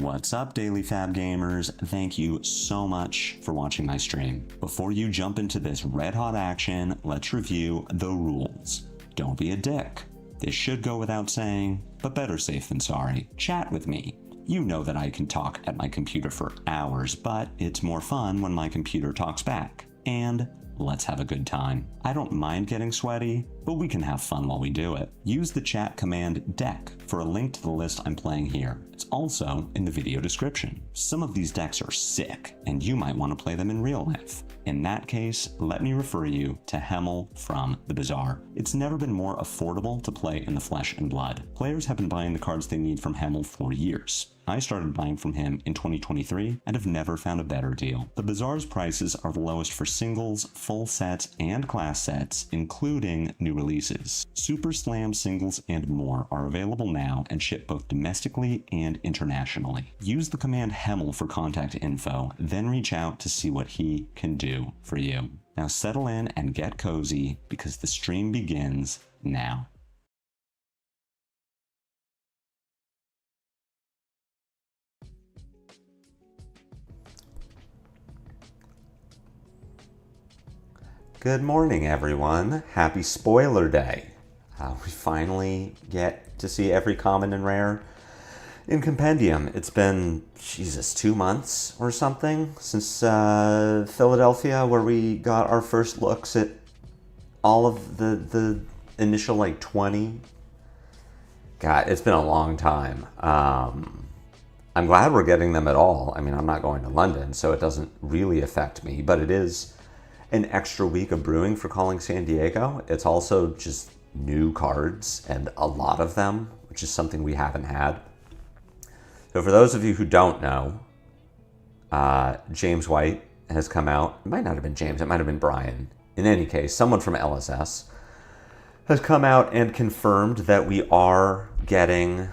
What's up, Daily Fab Gamers? Thank you so much for watching my stream. Before you jump into this red-hot action, let's review the rules. Don't be a dick. This should go without saying, but better safe than sorry. Chat with me. You know that I can talk at my computer for hours, but it's more fun when my computer talks back. And let's have a good time. I don't mind getting sweaty, but we can have fun while we do it. Use the chat command deck for a link to the list I'm playing here. It's also in the video description. Some of these decks are sick, and you might want to play them in real life. In that case, let me refer you to Hemel from the Bazaar. It's never been more affordable to play in the flesh and blood. Players have been buying the cards they need from Hemel for years. I started buying from him in 2023 and have never found a better deal. The Bazaar's prices are the lowest for singles, full sets, and class sets, including new releases. Super Slam singles and more are available now and ship both domestically and internationally. Use the command Hemel for contact info, then reach out to see what he can do for you. Now settle in and get cozy because the stream begins now. Good morning, everyone. Happy spoiler day. We finally get to see every common and rare in Compendium. It's been, Jesus, 2 months or something since Philadelphia, where we got our first looks at all of the initial, 20. God, it's been a long time. I'm glad we're getting them at all. I mean, I'm not going to London, so it doesn't really affect me, but it is an extra week of brewing for Calling San Diego. It's also just new cards and a lot of them, which is something we haven't had. So for those of you who don't know, James White has come out. It might not have been James, it might have been Brian. In any case, someone from LSS has come out and confirmed that we are getting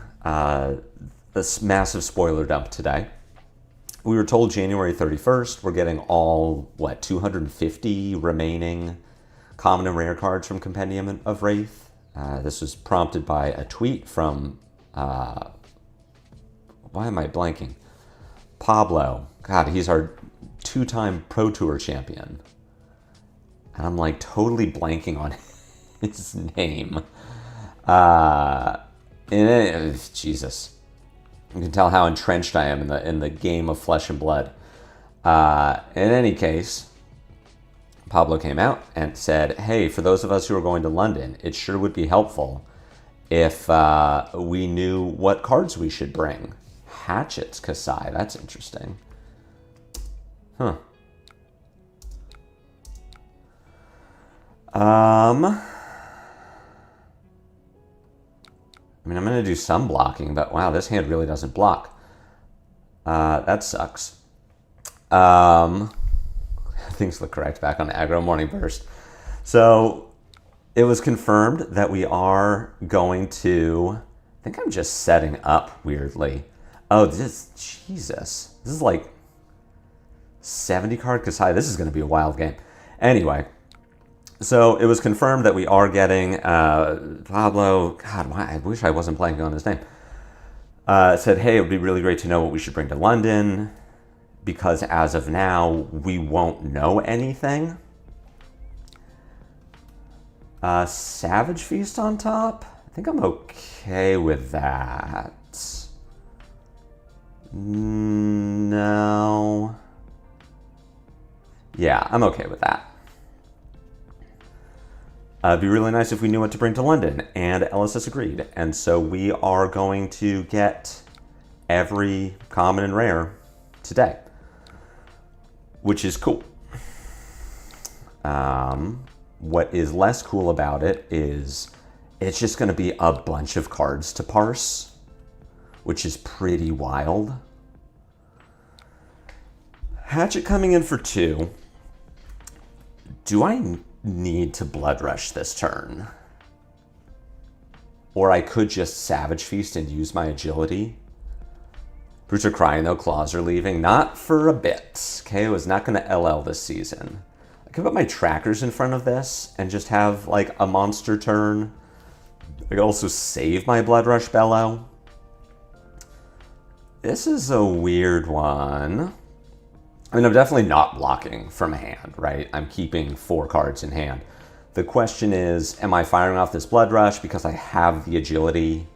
this massive spoiler dump today. We were told January 31st, we're getting all, 250 remaining common and rare cards from Compendium of Wraith. This was prompted by a tweet from, why am I blanking? Pablo. God, he's our 2-time Pro Tour champion. And I'm totally blanking on his name. Jesus. You can tell how entrenched I am in the game of flesh and blood. In any case, Pablo came out and said, hey, for those of us who are going to London, it sure would be helpful if we knew what cards we should bring. Hatchets, Kassai, that's interesting. Huh. I mean, I'm going to do some blocking, but wow, this hand really doesn't block. That sucks. Things look correct back on Aggro Morning Burst. So it was confirmed that we are going to, I think I'm just setting up weirdly. Oh, Jesus. This is 70 card Kassai. This is going to be a wild game. Anyway. So it was confirmed that we are getting Pablo. God, I wish I wasn't blanking on his name. Said, hey, it would be really great to know what we should bring to London, because as of now, we won't know anything. Savage Feast on top? I think I'm okay with that. No. Yeah, I'm okay with that. It'd be really nice if we knew what to bring to London, and LSS agreed. And so we are going to get every common and rare today, which is cool. What is less cool about it is it's just going to be a bunch of cards to parse, which is pretty wild. Hatchet coming in for 2. Do I need to Blood Rush this turn? Or I could just Savage Feast and use my agility. Brutes are crying though, claws are leaving. Not for a bit. Kayo is not going to LL this season. I could put my trackers in front of this and just have a monster turn. I could also save my Blood Rush Bellow. This is a weird one. I mean, I'm definitely not blocking from hand, right? I'm keeping 4 cards in hand. The question is, am I firing off this Blood Rush because I have the agility?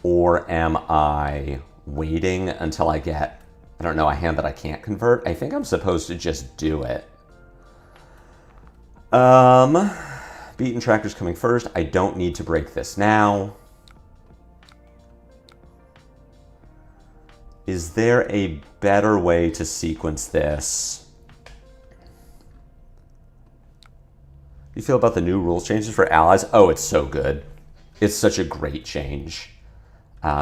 Or am I waiting until I get, I don't know, a hand that I can't convert? I think I'm supposed to just do it. Beaten Tracker's coming first. I don't need to break this now. Is there a better way to sequence this? You feel about the new rules changes for allies? Oh, it's so good. It's such a great change.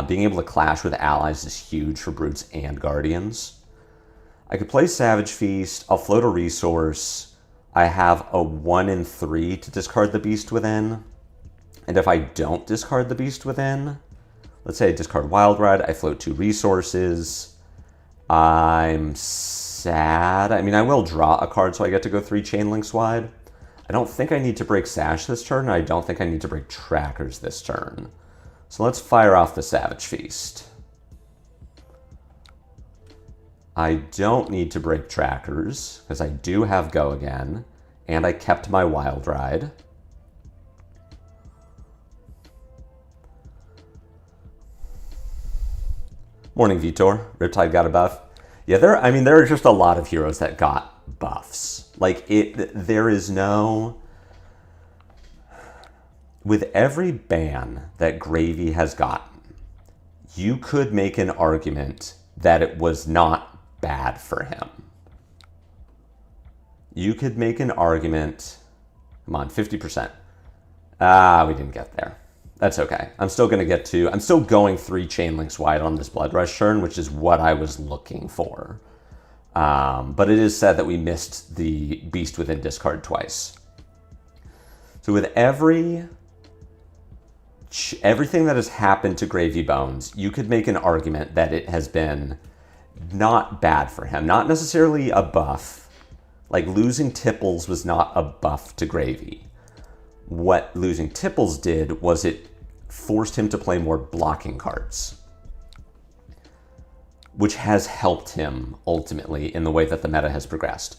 Being able to clash with allies is huge for brutes and guardians. I could play Savage Feast. I'll float a resource. I have a 1 in 3 to discard the Beast Within. And if I don't discard the Beast Within, let's say I discard Wild Ride, I float 2 resources. I'm sad. I mean, I will draw a card so I get to go 3 Chain Links wide. I don't think I need to break Sash this turn. I don't think I need to break Trackers this turn. So let's fire off the Savage Feast. I don't need to break Trackers because I do have Go Again, and I kept my Wild Ride. Morning, Vitor. Riptide got a buff. Yeah, there are just a lot of heroes that got buffs. Like, there is no... With every ban that Gravy has gotten, you could make an argument that it was not bad for him. You could make an argument... Come on, 50%. We didn't get there. That's okay. I'm still going 3 Chain Links wide on this Blood Rush turn, which is what I was looking for. But it is said that we missed the Beast Within discard twice. So with everything that has happened to Gravy Bones, you could make an argument that it has been not bad for him. Not necessarily a buff. Like, losing Tipples was not a buff to Gravy. What losing Tipples did was it forced him to play more blocking cards, which has helped him ultimately in the way that the meta has progressed.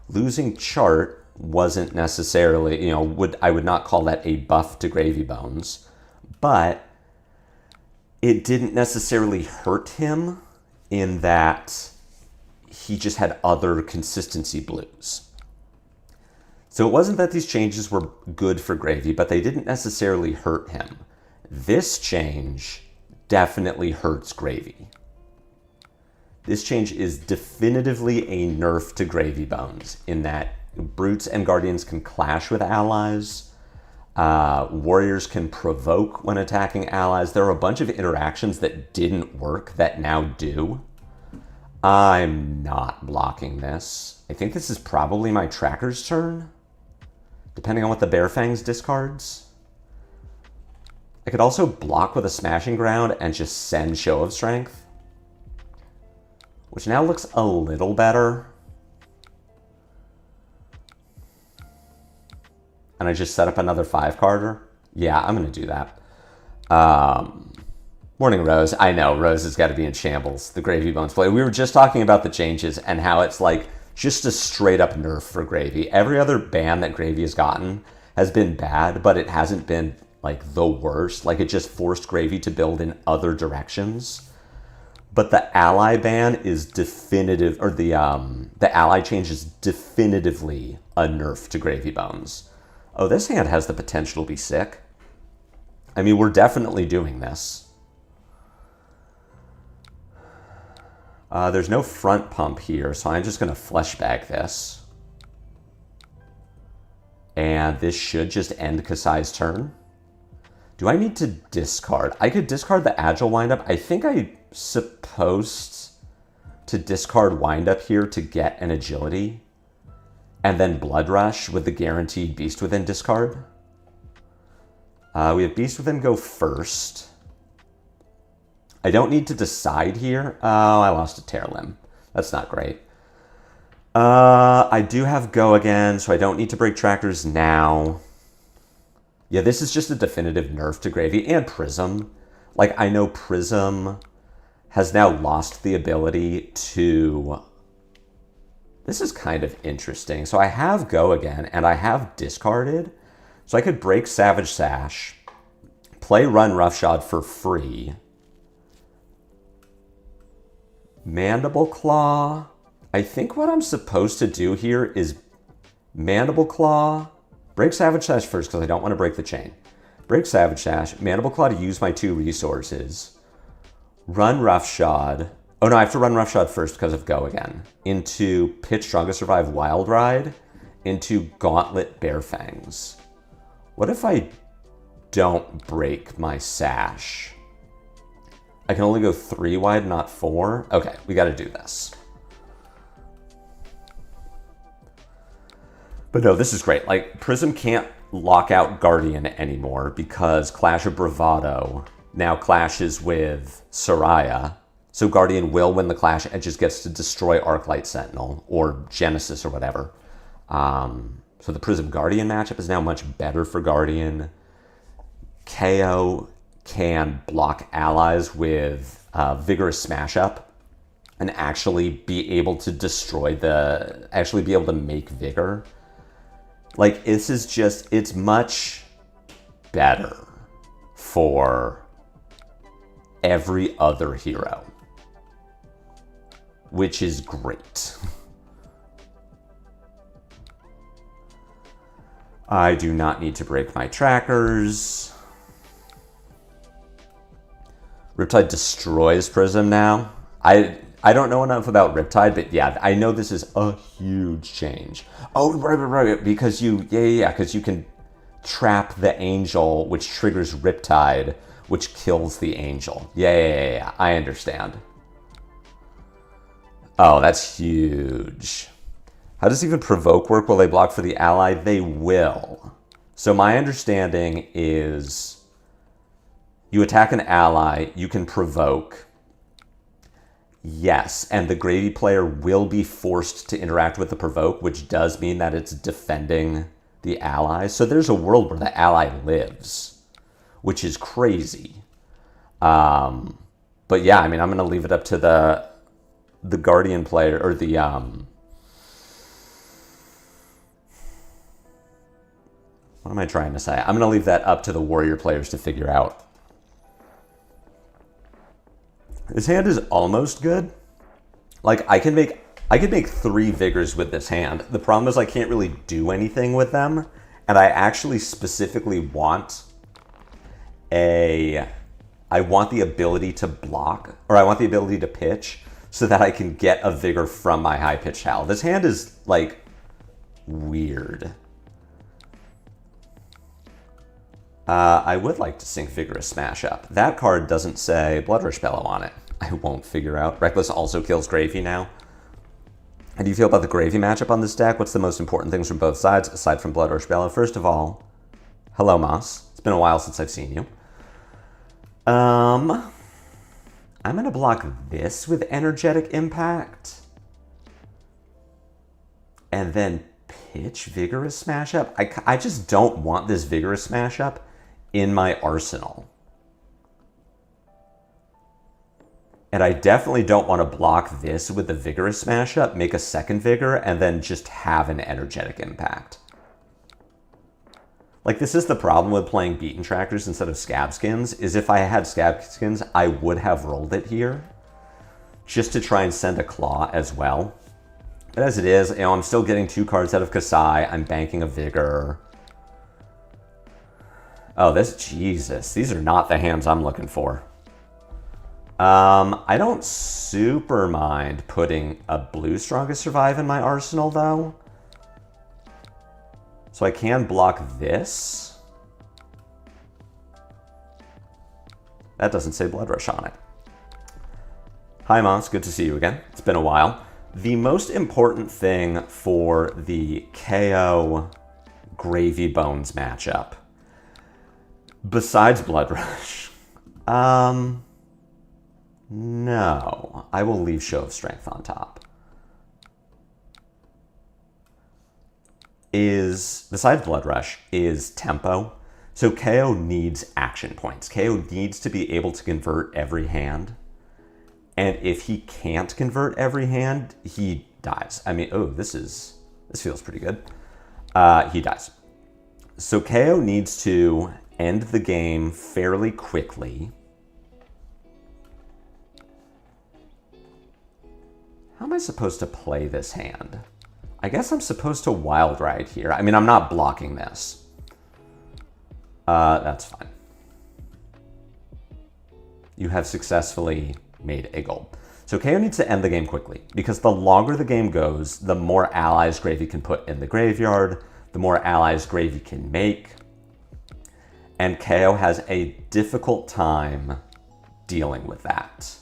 Losing Chart wasn't necessarily, I would not call that a buff to Gravy Bones, but it didn't necessarily hurt him in that he just had other consistency blues. So it wasn't that these changes were good for Gravy, but they didn't necessarily hurt him. This change definitely hurts Gravy. This change is definitively a nerf to Gravy Bones in that Brutes and Guardians can clash with allies. Warriors can provoke when attacking allies. There are a bunch of interactions that didn't work that now do. I'm not blocking this. I think this is probably my Tracker's turn, depending on what the Bear Fangs discards. I could also block with a Smashing Ground and just send Show of Strength, which now looks a little better. And I just set up another 5-carder. Yeah, I'm going to do that. Morning, Rose. I know, Rose has got to be in shambles. The Gravy Bones play. We were just talking about the changes and how it's like just a straight up nerf for Gravy. Every other ban that Gravy has gotten has been bad, but it hasn't been like the worst. Like, it just forced Gravy to build in other directions. But the ally ban is definitive, or the ally change is definitively a nerf to Gravy Bones. Oh, this hand has the potential to be sick. I mean, we're definitely doing this. There's no front pump here, so I'm just going to flesh bag this. And this should just end Kassai's turn. Do I need to discard? I could discard the Agile Windup. I think I'm supposed to discard Windup here to get an Agility. And then Blood Rush with the guaranteed Beast Within discard. We have Beast Within go first. I don't need to decide here. Oh, I lost a Tear Limb. That's not great. I do have Go Again, so I don't need to break Trackers now. Yeah, this is just a definitive nerf to Gravy and Prism. Like, I know Prism has now lost the ability to... This is kind of interesting. So I have Go again, and I have discarded. So I could break Savage Sash, play Run Roughshod for free. Mandible Claw. I think what I'm supposed to do here is Mandible Claw, break Savage Sash first because I don't want to break the chain. Break Savage Sash, Mandible Claw to use my 2 resources. Run Roughshod. Oh no, I have to run Roughshod first because of Go again. Into Pitch Strongest Survive Wild Ride. Into Gauntlet Bearfangs. What if I don't break my Sash? I can only go 3 wide, not 4. Okay, we got to do this. But no, this is great. Like, Prism can't lock out Guardian anymore because Clash of Bravado now clashes with Soraya. So Guardian will win the clash and just gets to destroy Arclight Sentinel or Genesis or whatever. So the Prism Guardian matchup is now much better for Guardian. Kayo can block allies with Vigorous Smash Up and actually be able to destroy actually be able to make Vigor. Like, this is just, it's much better for every other hero, which is great. I do not need to break my trackers. Riptide destroys Prism now. I don't know enough about Riptide, but yeah, I know this is a huge change. Oh, right, because because you can trap the Angel, which triggers Riptide, which kills the Angel. Yeah, I understand. Oh, that's huge. How does even Provoke work? Will they block for the ally? They will. So my understanding is you attack an ally, you can Provoke. Yes, and the Gravy player will be forced to interact with the Provoke, which does mean that it's defending the ally. So there's a world where the ally lives, which is crazy. But yeah, I mean, I'm going to leave it up to the Guardian player, or the... What am I trying to say? I'm going to leave that up to the Warrior players to figure out. This hand is almost good. Like, I could make 3 Vigors with this hand. The problem is I can't really do anything with them. And I actually specifically want I want the ability to block, or I want the ability to pitch so that I can get a Vigor from my high-pitched howl. This hand is, like, weird. I would like to sink Vigorous Smash Up. That card doesn't say Blood Rush Bellow on it. I won't figure out. Reckless also kills Gravy now. How do you feel about the Gravy matchup on this deck? What's the most important things from both sides, aside from Blood Rush Bellow? First of all, hello, Moss. It's been a while since I've seen you. I'm going to block this with Energetic Impact. And then pitch Vigorous Smash Up. I just don't want this Vigorous Smash Up in my arsenal. And I definitely don't want to block this with the Vigorous Smash Up, make a second Vigor, and then just have an Energetic Impact. Like, this is the problem with playing Beaten Trackers instead of Scab Skins, is if I had Scab Skins, I would have rolled it here, just to try and send a Claw as well. But as it is, you know, I'm still getting 2 cards out of Kassai, I'm banking a Vigor. Oh, Jesus, these are not the hands I'm looking for. I don't super mind putting a Blue Strongest Survive in my arsenal, though. So I can block this. That doesn't say Blood Rush on it. Hi, Moss. Good to see you again. It's been a while. The most important thing for the KO Gravy Bones matchup, besides Blood Rush, no, I will leave Show of Strength on top, besides Blood Rush, is tempo. So KO needs action points. KO needs to be able to convert every hand. And if he can't convert every hand, he dies. I mean, oh, this feels pretty good. He dies. So Kayo needs to end the game fairly quickly. How am I supposed to play this hand? I guess I'm supposed to wild ride here. I mean, I'm not blocking this. That's fine. You have successfully made a goal. So Kayo needs to end the game quickly, because the longer the game goes, the more allies Gravy can put in the graveyard, the more allies Gravy can make. And Kayo has a difficult time dealing with that.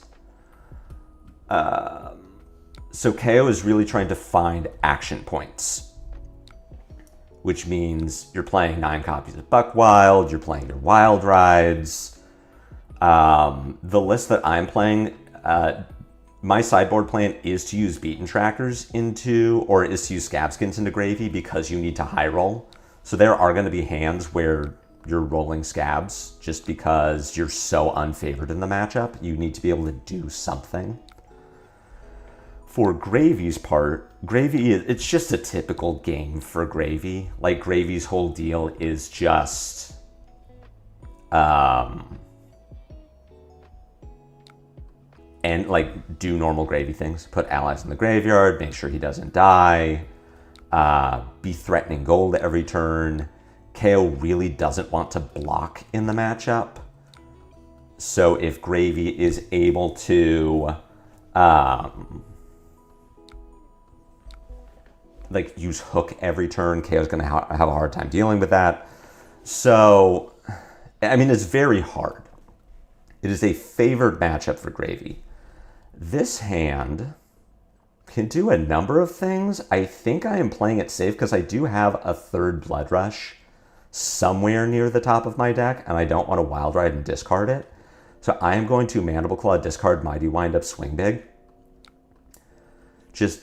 So Kayo is really trying to find action points, which means you're playing 9 copies of Buckwild, you're playing your Wild Rides. The list that I'm playing, my sideboard plan is to use Beaten Trackers is to use Scabskins into Gravy, because you need to high roll. So there are going to be hands where you're rolling Scabs just because you're so unfavored in the matchup. You need to be able to do something. For Gravy's part, it's just a typical game for Gravy. Like, Gravy's whole deal is just and like do normal Gravy things. Put allies in the graveyard, make sure he doesn't die, be threatening gold every turn. Kayo really doesn't want to block in the matchup. So if Gravy is able to like use Hook every turn, Kayo's going to have a hard time dealing with that. So, I mean, it's very hard. It is a favored matchup for Gravy. This hand can do a number of things. I think I am playing it safe because I do have a 3rd Blood Rush somewhere near the top of my deck, and I don't want to Wild Ride and discard it. So I am going to Mandible Claw, discard Mighty Wind Up, swing big. Just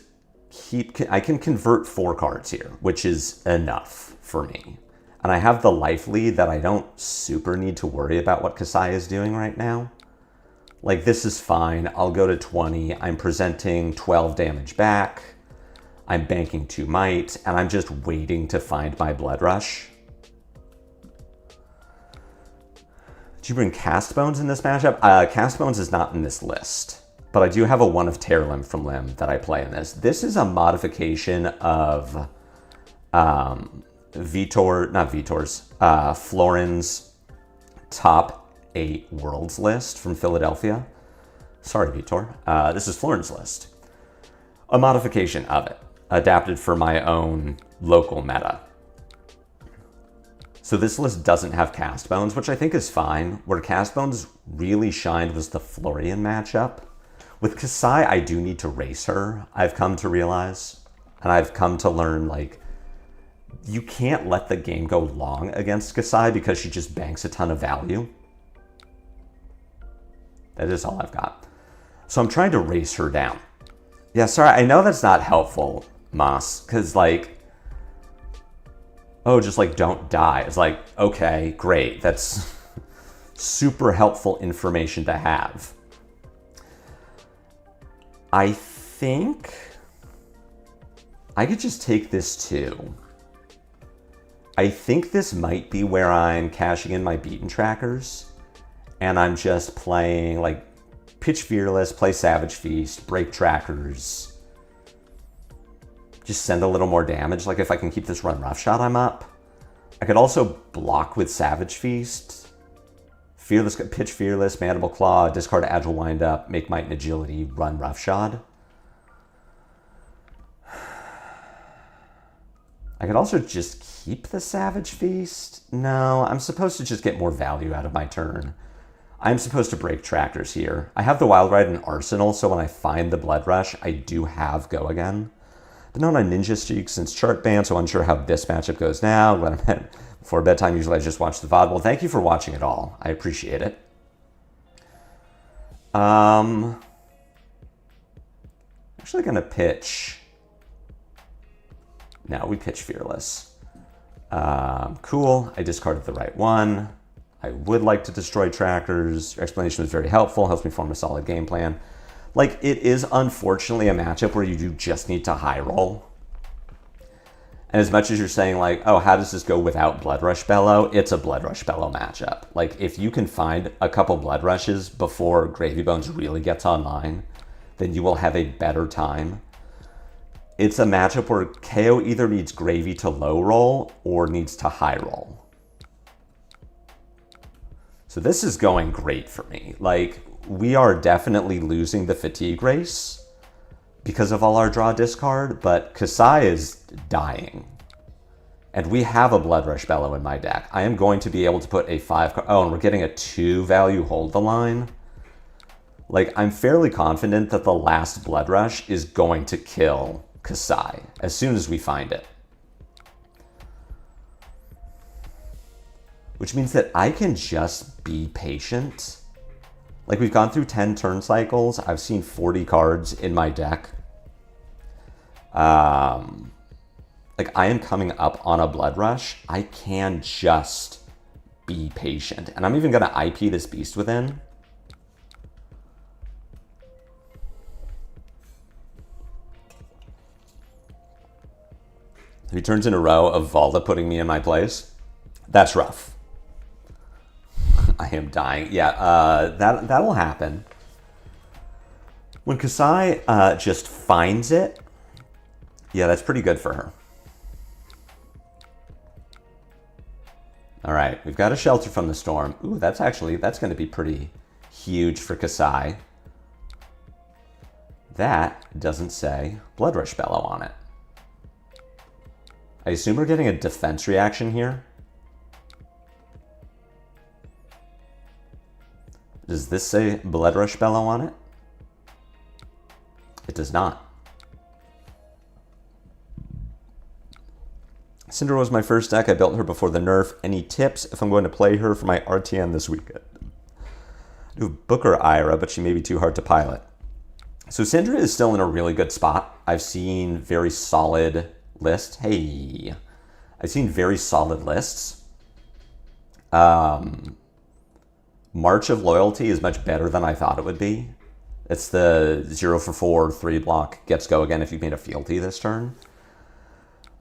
I can convert 4 cards here, which is enough for me. And I have the life lead that I don't super need to worry about what Kassai is doing right now. Like, this is fine. I'll go to 20. I'm presenting 12 damage back. I'm banking 2 might, and I'm just waiting to find my Blood Rush. Did you bring Castbones in this matchup? Castbones is not in this list, but I do have a 1 of Tear Limb from Limb that I play in this. This is a modification of Florin's top 8 worlds list from Philadelphia. Sorry, Vitor. This is Florin's list. A modification of it, adapted for my own local meta. So this list doesn't have Castbones, which I think is fine. Where Castbones really shined was the Florian matchup. With Kassai, I do need to race her, I've come to realize. And I've come to learn, like, you can't let the game go long against Kassai because she just banks a ton of value. That is all I've got. So I'm trying to race her down. Yeah, sorry, I know that's not helpful, Moss, because, like, oh, just, like, don't die. It's like, okay, great. That's super helpful information to have. I think I could just take this too. I think this might be where I'm cashing in my Beaten Trackers, and I'm just playing, like, pitch Fearless, play Savage Feast, break Trackers, just send a little more damage. Like, if I can keep this run Roughshod, I'm up. I could also block with Savage Feast, pitch Fearless, Mandible Claw, discard Agile Windup, make Might and Agility, run Roughshod. I could also just keep the Savage Feast. No, I'm supposed to just get more value out of my turn. I'm supposed to break Trackers here. I have the Wild Ride in Arsenal, so when I find the Blood Rush, I do have Go Again. But not on Ninja Streak since chart ban, so unsure how this matchup goes now. Let him head before bedtime. Usually I just watch the VOD. Well, thank you for watching it all. I appreciate it. Actually gonna pitch. No, we pitch Fearless. Cool, I discarded the right one. I would like to destroy Trackers. Your explanation was very helpful, helps me form a solid game plan. Like, it is unfortunately a matchup where you do just need to high roll. And as much as you're saying, like, oh, how does this go without Blood Rush Bellow? It's a Blood Rush Bellow matchup. Like, if you can find a couple Blood Rushes before Gravy Bones really gets online, then you will have a better time. It's a matchup where Kayo either needs Gravy to low roll or needs to high roll. So this is going great for me. Like, we are definitely losing the fatigue race because of all our draw discard, but Kassai is dying. And we have a Blood Rush Bellow in my deck. I am going to be able to put a 5 card... Oh, and we're getting a 2 value hold the line. Like, I'm fairly confident that the last Blood Rush is going to kill Kassai as soon as we find it. Which means that I can just be patient. Like, we've gone through 10 turn cycles. I've seen 40 cards in my deck. Like, I am coming up on a Blood Rush. I can just be patient. And I'm even going to IP this Beast Within. 3 turns in a row of Valda putting me in my place. That's rough. I am dying. Yeah, that'll happen. When Kassai just finds it, yeah, that's pretty good for her. All right, we've got a Shelter from the Storm. Ooh, that's going to be pretty huge for Kassai. That doesn't say Blood Rush Bellow on it. I assume we're getting a defense reaction here. Does this say Blood Rush Bellow on it? It does not. Syndra was my first deck. I built her before the nerf. Any tips if I'm going to play her for my RTN this weekend? I do Booker Ira, but she may be too hard to pilot. So Syndra is still in a really good spot. I've seen very solid lists. Hey, I've seen very solid lists. March of Loyalty is much better than I thought it would be. It's the 0 for 4, 3 block, gets go again if you've made a fealty this turn.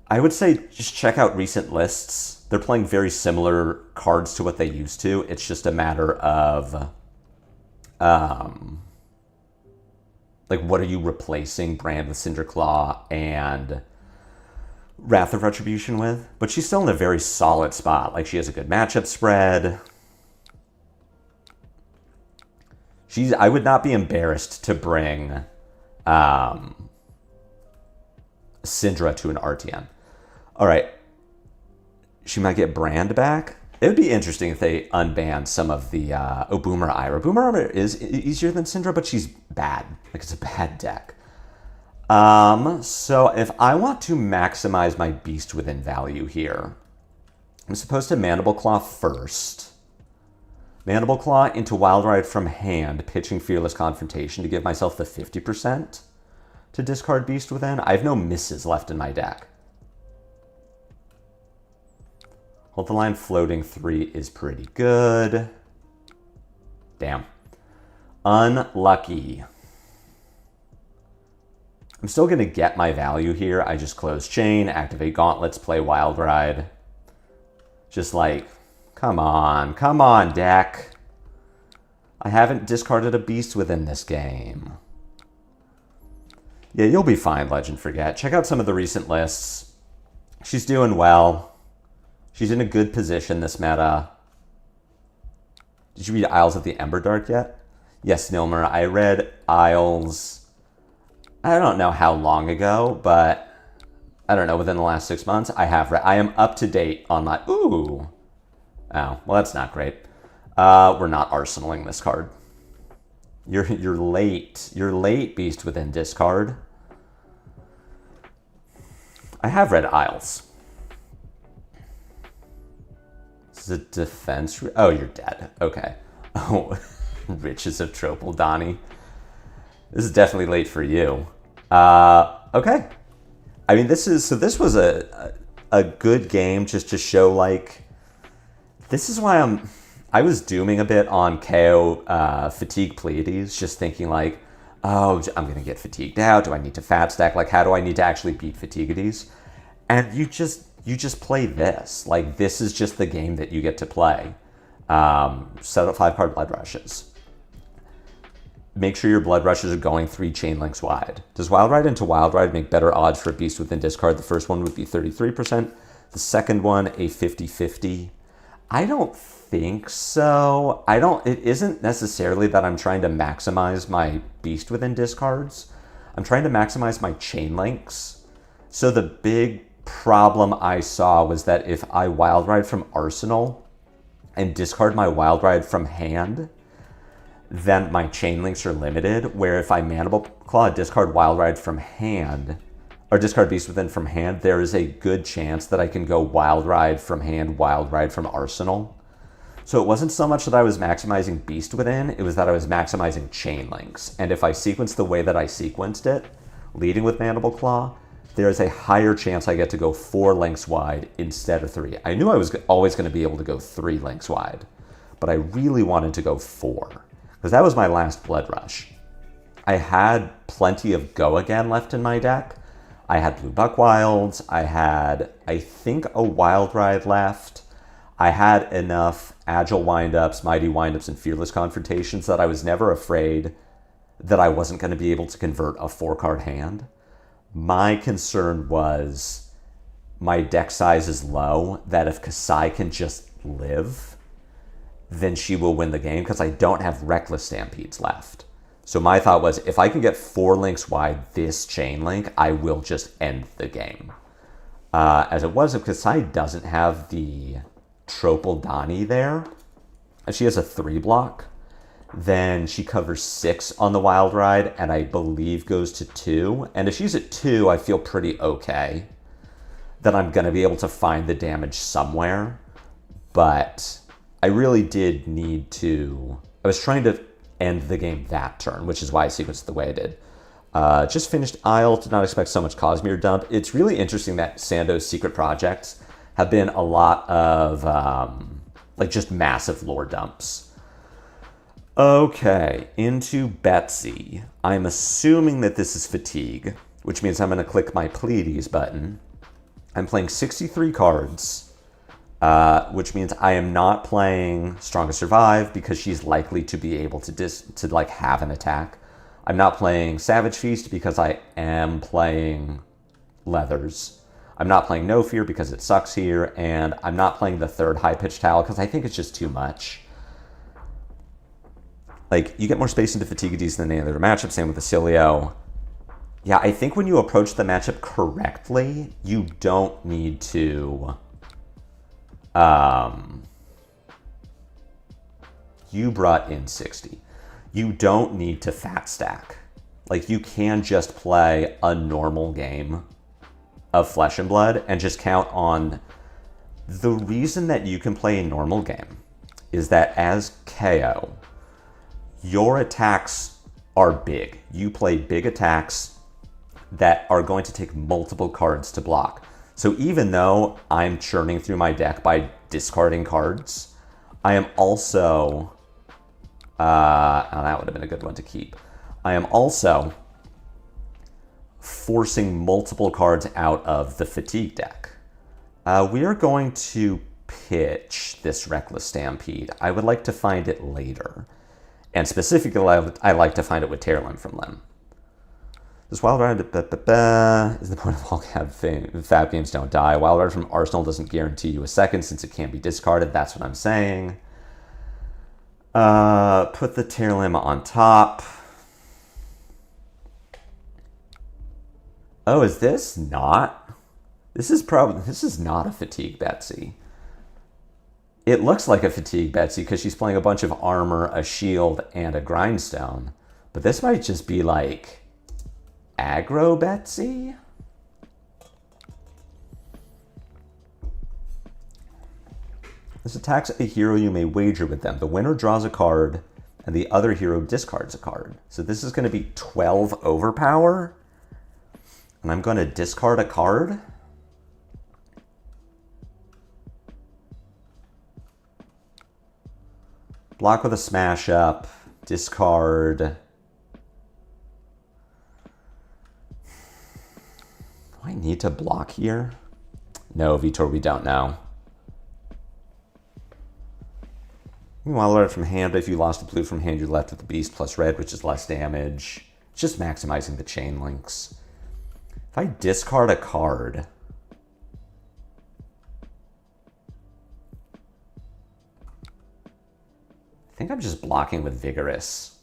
I would say just check out recent lists. They're playing very similar cards to what they used to. It's just a matter of, like, what are you replacing Brand with Cinderclaw and Wrath of Retribution with? But she's still in a very solid spot. Like, she has a good matchup spread. I would not be embarrassed to bring Syndra to an RTN. All right. She might get Brand back. It would be interesting if they unbanned some of the Boomer Ira. Boomer Ira is easier than Syndra, but she's bad. Like, it's a bad deck. So if I want to maximize my Beast Within value here, I'm supposed to Mandible Claw first. Mandible Claw into Wild Ride from hand, pitching Fearless Confrontation to give myself the 50% to discard Beast Within. I have no misses left in my deck. Hold the Line floating 3 is pretty good. Damn. Unlucky. I'm still going to get my value here. I just close Chain, activate Gauntlets, play Wild Ride. Just like, come on, deck. I haven't discarded a Beast Within this game. Yeah, you'll be fine, Legend Forget. Check out some of the recent lists. She's doing well. She's in a good position this meta. Did you read Isles of the Emberdark yet? Yes, Nilmer. I read Isles, I don't know how long ago, but I don't know, within the last 6 months, I have read. I am up to date on my... Ooh. Oh, well, that's not great. We're not arsenaling this card. You're late. You're late, Beast Within discard. I have read Isles. This is a defense... Oh, you're dead. Okay. Oh, Riches of Tropal, Donnie. This is definitely late for you. Okay. I mean, this was a good game just to show, like... This is why I was dooming a bit on KO Fatigue Pleiades, just thinking like, oh, I'm going to get fatigued out. Do I need to fat stack? Like, how do I need to actually beat Fatiguities? And you just play this. Like, this is just the game that you get to play. Set up 5-card blood rushes. Make sure your blood rushes are going 3 chain links wide. Does Wild Ride into Wild Ride make better odds for a beast within discard? The first one would be 33%. The second one, a 50-50. I don't think so. It isn't necessarily that I'm trying to maximize my beast within discards. I'm trying to maximize my chain links. So the big problem I saw was that if I Wild Ride from Arsenal and discard my Wild Ride from hand, then my chain links are limited, where if I Mandible Claw, discard Wild Ride from hand, or discard Beast Within from hand, there is a good chance that I can go Wild Ride from hand, Wild Ride from Arsenal. So it wasn't so much that I was maximizing Beast Within, it was that I was maximizing chain links. And if I sequenced the way that I sequenced it, leading with Mandible Claw, there is a higher chance I get to go 4 links wide instead of 3. I knew I was always going to be able to go 3 links wide, but I really wanted to go 4. Because that was my last Blood Rush. I had plenty of Go Again left in my deck. I had Blue Buck Wilds. I had, I think, a Wild Ride left. I had enough Agile Windups, Mighty Windups, and Fearless Confrontations that I was never afraid that I wasn't going to be able to convert a 4-card hand. My concern was my deck size is low, that if Kassai can just live, then she will win the game, because I don't have Reckless Stampedes left. So my thought was, if I can get 4 links wide this chain link, I will just end the game. As it was, if Kassai doesn't have the Tropal Donnie there, and she has a 3-block, then she covers 6 on the Wild Ride, and I believe goes to 2. And if she's at 2, I feel pretty okay that I'm going to be able to find the damage somewhere. But I really did need to... I was trying to end the game that turn, which is why I sequenced the way I did. Just finished Isle, did not expect so much Cosmere dump. It's really interesting that Sando's secret projects have been a lot of like just massive lore dumps. Okay, into Betsy. I'm assuming that this is Fatigue, which means I'm going to click my Pleiades button. I'm playing 63 cards, which means I am not playing Strongest Survive because she's likely to be able to like have an attack. I'm not playing Savage Feast because I am playing Leathers. I'm not playing No Fear because it sucks here, and I'm not playing the 3rd High Pitched Towel because I think it's just too much. Like, you get more space into Fatiguities than any other matchup, same with the Cilio. Yeah, I think when you approach the matchup correctly, you don't need to... you brought in 60. You don't need to fat stack. Like, you can just play a normal game of Flesh and Blood and just count on... The reason that you can play a normal game is that as Kayo, your attacks are big. You play big attacks that are going to take multiple cards to block. So even though I'm churning through my deck by discarding cards, I am also... oh, that would have been a good one to keep. I am also forcing multiple cards out of the Fatigue deck. We are going to pitch this Reckless Stampede. I would like to find it later. And specifically, I like to find it with Tearlim from Lim. This Wild Ride is the point of all Fab games don't die. Wild Ride from Arsenal doesn't guarantee you a second since it can't be discarded. That's what I'm saying. Put the Tearlim on top. Oh, is this not? This is not a Fatigue Betsy. It looks like a Fatigue Betsy because she's playing a bunch of armor, a shield, and a grindstone. But this might just be like aggro Betsy? This attacks a hero you may wager with them. The winner draws a card, and the other hero discards a card. So this is going to be 12 overpower. And I'm going to discard a card. Block with a smash up, discard. need to block here? No, Vitor, we don't know. Meanwhile, learn from hand, but if you lost a blue from hand, you're left with the beast plus red, which is less damage. Just maximizing the chain links. If I discard a card, I think I'm just blocking with Vigorous.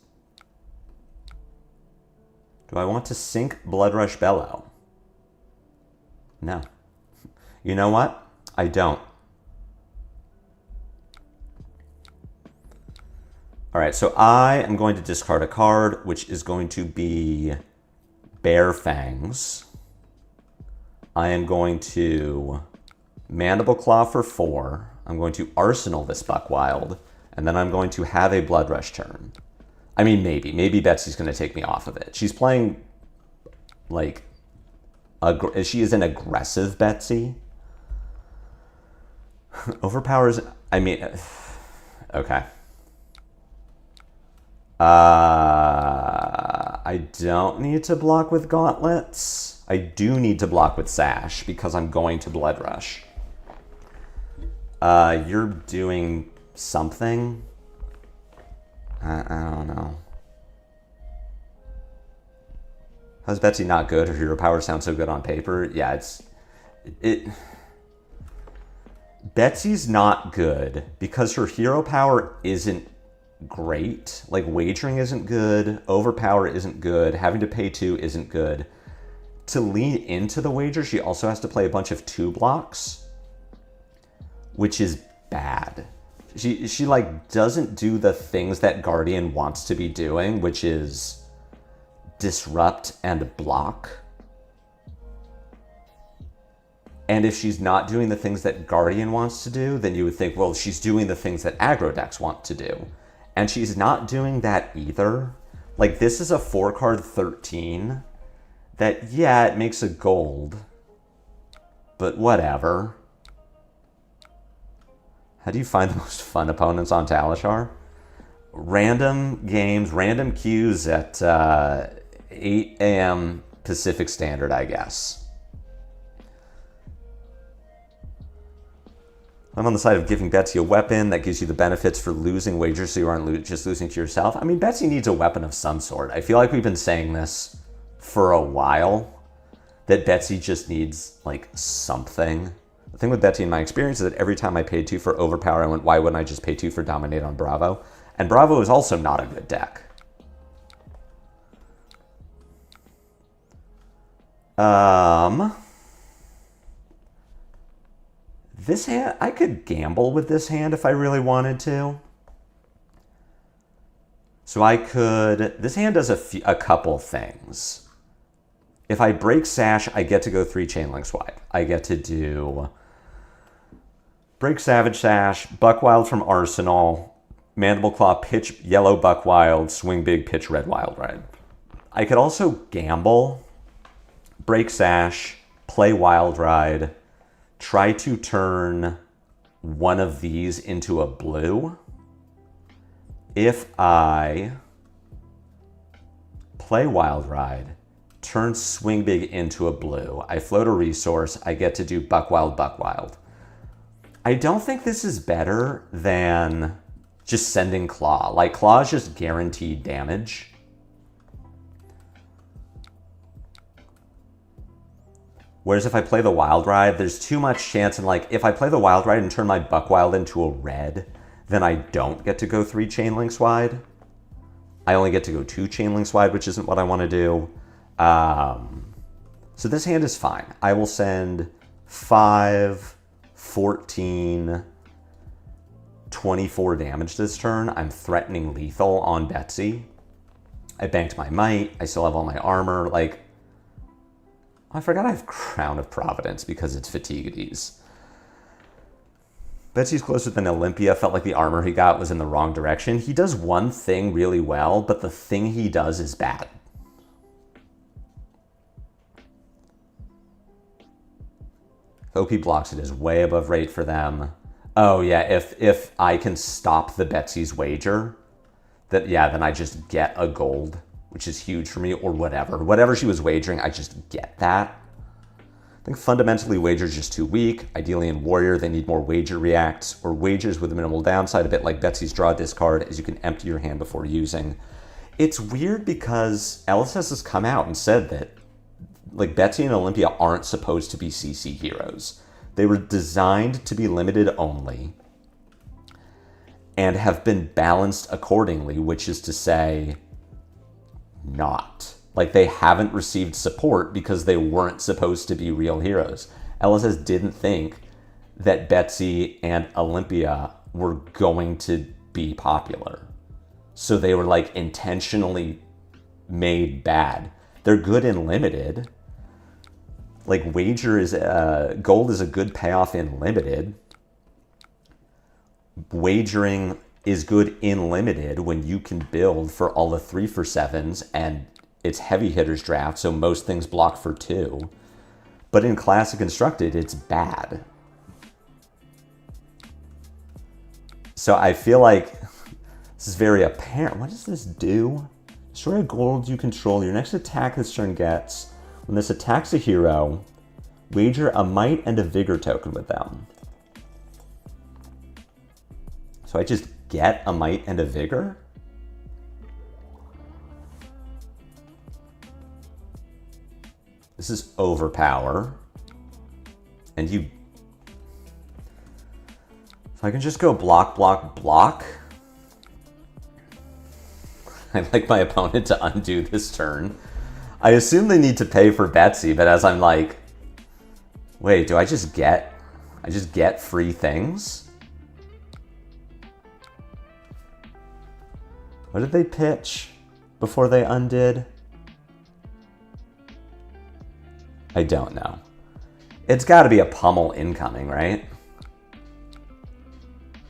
Do I want to sink Blood Rush Bellow? No. You know what? I don't. All right, so I am going to discard a card, which is going to be Bear Fangs. I am going to Mandible Claw for 4. I'm going to Arsenal this Buckwild, and then I'm going to have a Blood Rush turn. I mean, maybe. Maybe Betsy's going to take me off of it. She's playing, like, she is an aggressive Betsy. Overpowers, I mean, okay. I don't need to block with Gauntlets. I do need to block with Sash because I'm going to Blood Rush. You're doing something. I don't know. How's Betsy not good? Her hero power sounds so good on paper. Yeah, Betsy's not good because her hero power isn't great. Like, wagering isn't good, overpower isn't good, having to pay 2 isn't good. To lean into the wager, she also has to play a bunch of 2 blocks, which is bad. She like doesn't do the things that Guardian wants to be doing, which is disrupt and block. And if she's not doing the things that Guardian wants to do, then you would think, well, she's doing the things that aggro decks want to do. And she's not doing that either. Like, this is a 4-card 13 that, yeah, it makes a gold, but whatever. How do you find the most fun opponents on Talishar? Random games, random queues at 8 a.m. Pacific Standard, I guess. I'm on the side of giving Betsy a weapon that gives you the benefits for losing wagers so you aren't just losing to yourself. I mean, Betsy needs a weapon of some sort. I feel like we've been saying this for a while, that Betsy just needs, like, something. The thing with Betsy in my experience is that every time I paid 2 for Overpower, I went, why wouldn't I just pay 2 for Dominate on Bravo? And Bravo is also not a good deck. This hand, I could gamble with this hand if I really wanted to. So I could, this hand does a couple things. If I break Sash, I get to go 3 chain links wide. I get to do break Savage Sash, Buckwild from Arsenal, Mandible Claw, pitch yellow Buckwild, swing big, pitch red Wild Ride. I could also gamble, break Sash, play Wild Ride, try to turn one of these into a blue. If I play Wild Ride, turn Swing Big into a blue, I float a resource, I get to do Buckwild, Buckwild. I don't think this is better than just sending Claw. Like, Claw is just guaranteed damage. Whereas if I play the Wild Ride, there's too much chance, and like, if I play the Wild Ride and turn my Buckwild into a red, then I don't get to go 3 chain links wide. I only get to go 2 chain links wide, which isn't what I want to do. So this hand is fine. I will send 5, 14, 24 damage this turn. I'm threatening lethal on Betsy. I banked my might. I still have all my armor. Like, I forgot I have Crown of Providence because it's Fatiguities. Betsy's closer than Olympia. Felt like the armor he got was in the wrong direction. He does one thing really well, but the thing he does is bad. OP blocks it is way above rate for them. Oh yeah, if I can stop the Betsy's wager, then I just get a gold, which is huge for me, or whatever. Whatever she was wagering, I just get that. I think fundamentally Wager's just too weak. Ideally in Warrior, they need more Wager reacts or Wagers with a minimal downside, a bit like Betsy's draw discard, as you can empty your hand before using. It's weird because LSS has come out and said that like Betsy and Olympia aren't supposed to be CC heroes. They were designed to be limited only and have been balanced accordingly, which is to say, not. Like, they haven't received support because they weren't supposed to be real heroes. LSS didn't think that Betsy and Olympia were going to be popular. So they were, like, intentionally made bad. They're good in limited. Like, Wager is, gold is a good payoff in limited. Wagering is good in limited when you can build for all the 3-for-7s and it's heavy hitters draft, so most things block for 2. But in Classic Constructed, it's bad. So I feel like this is very apparent. What does this do? Destroy a gold you control. Your next attack this turn gets, when this attacks a hero, wager a might and a vigor token with them. So I just get a might and a vigor? This is overpower. And you... So I can just go block, block, block. I'd like my opponent to undo this turn. I assume they need to pay for Betsy, but as I'm like, wait, do I just get free things? What did they pitch before they undid? I don't know. It's got to be a pummel incoming, right?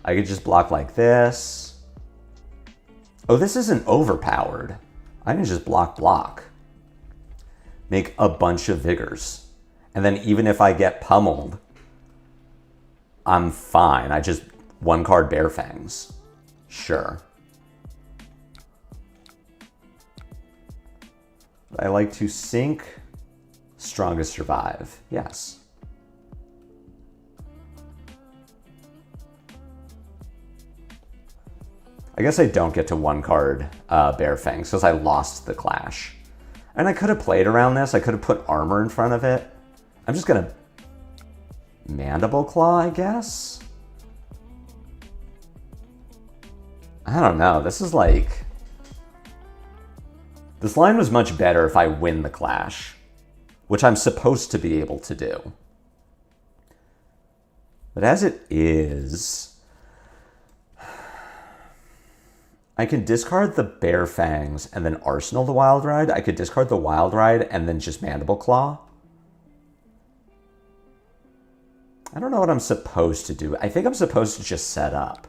I could just block like this. Oh, this isn't overpowered. I can just block, block. Make a bunch of vigors. And then even if I get pummeled, I'm fine. I just one card Bear Fangs. Sure. I like to sink, strongest survive. Yes. I guess I don't get to one card Bear Fangs because I lost the clash. And I could have played around this. I could have put armor in front of it. I'm just going to Mandible Claw, I guess? I don't know. This is like... This line was much better if I win the clash, which I'm supposed to be able to do. But as it is, I can discard the Bear Fangs and then Arsenal the Wild Ride. I could discard the Wild Ride and then just Mandible Claw. I don't know what I'm supposed to do. I think I'm supposed to just set up.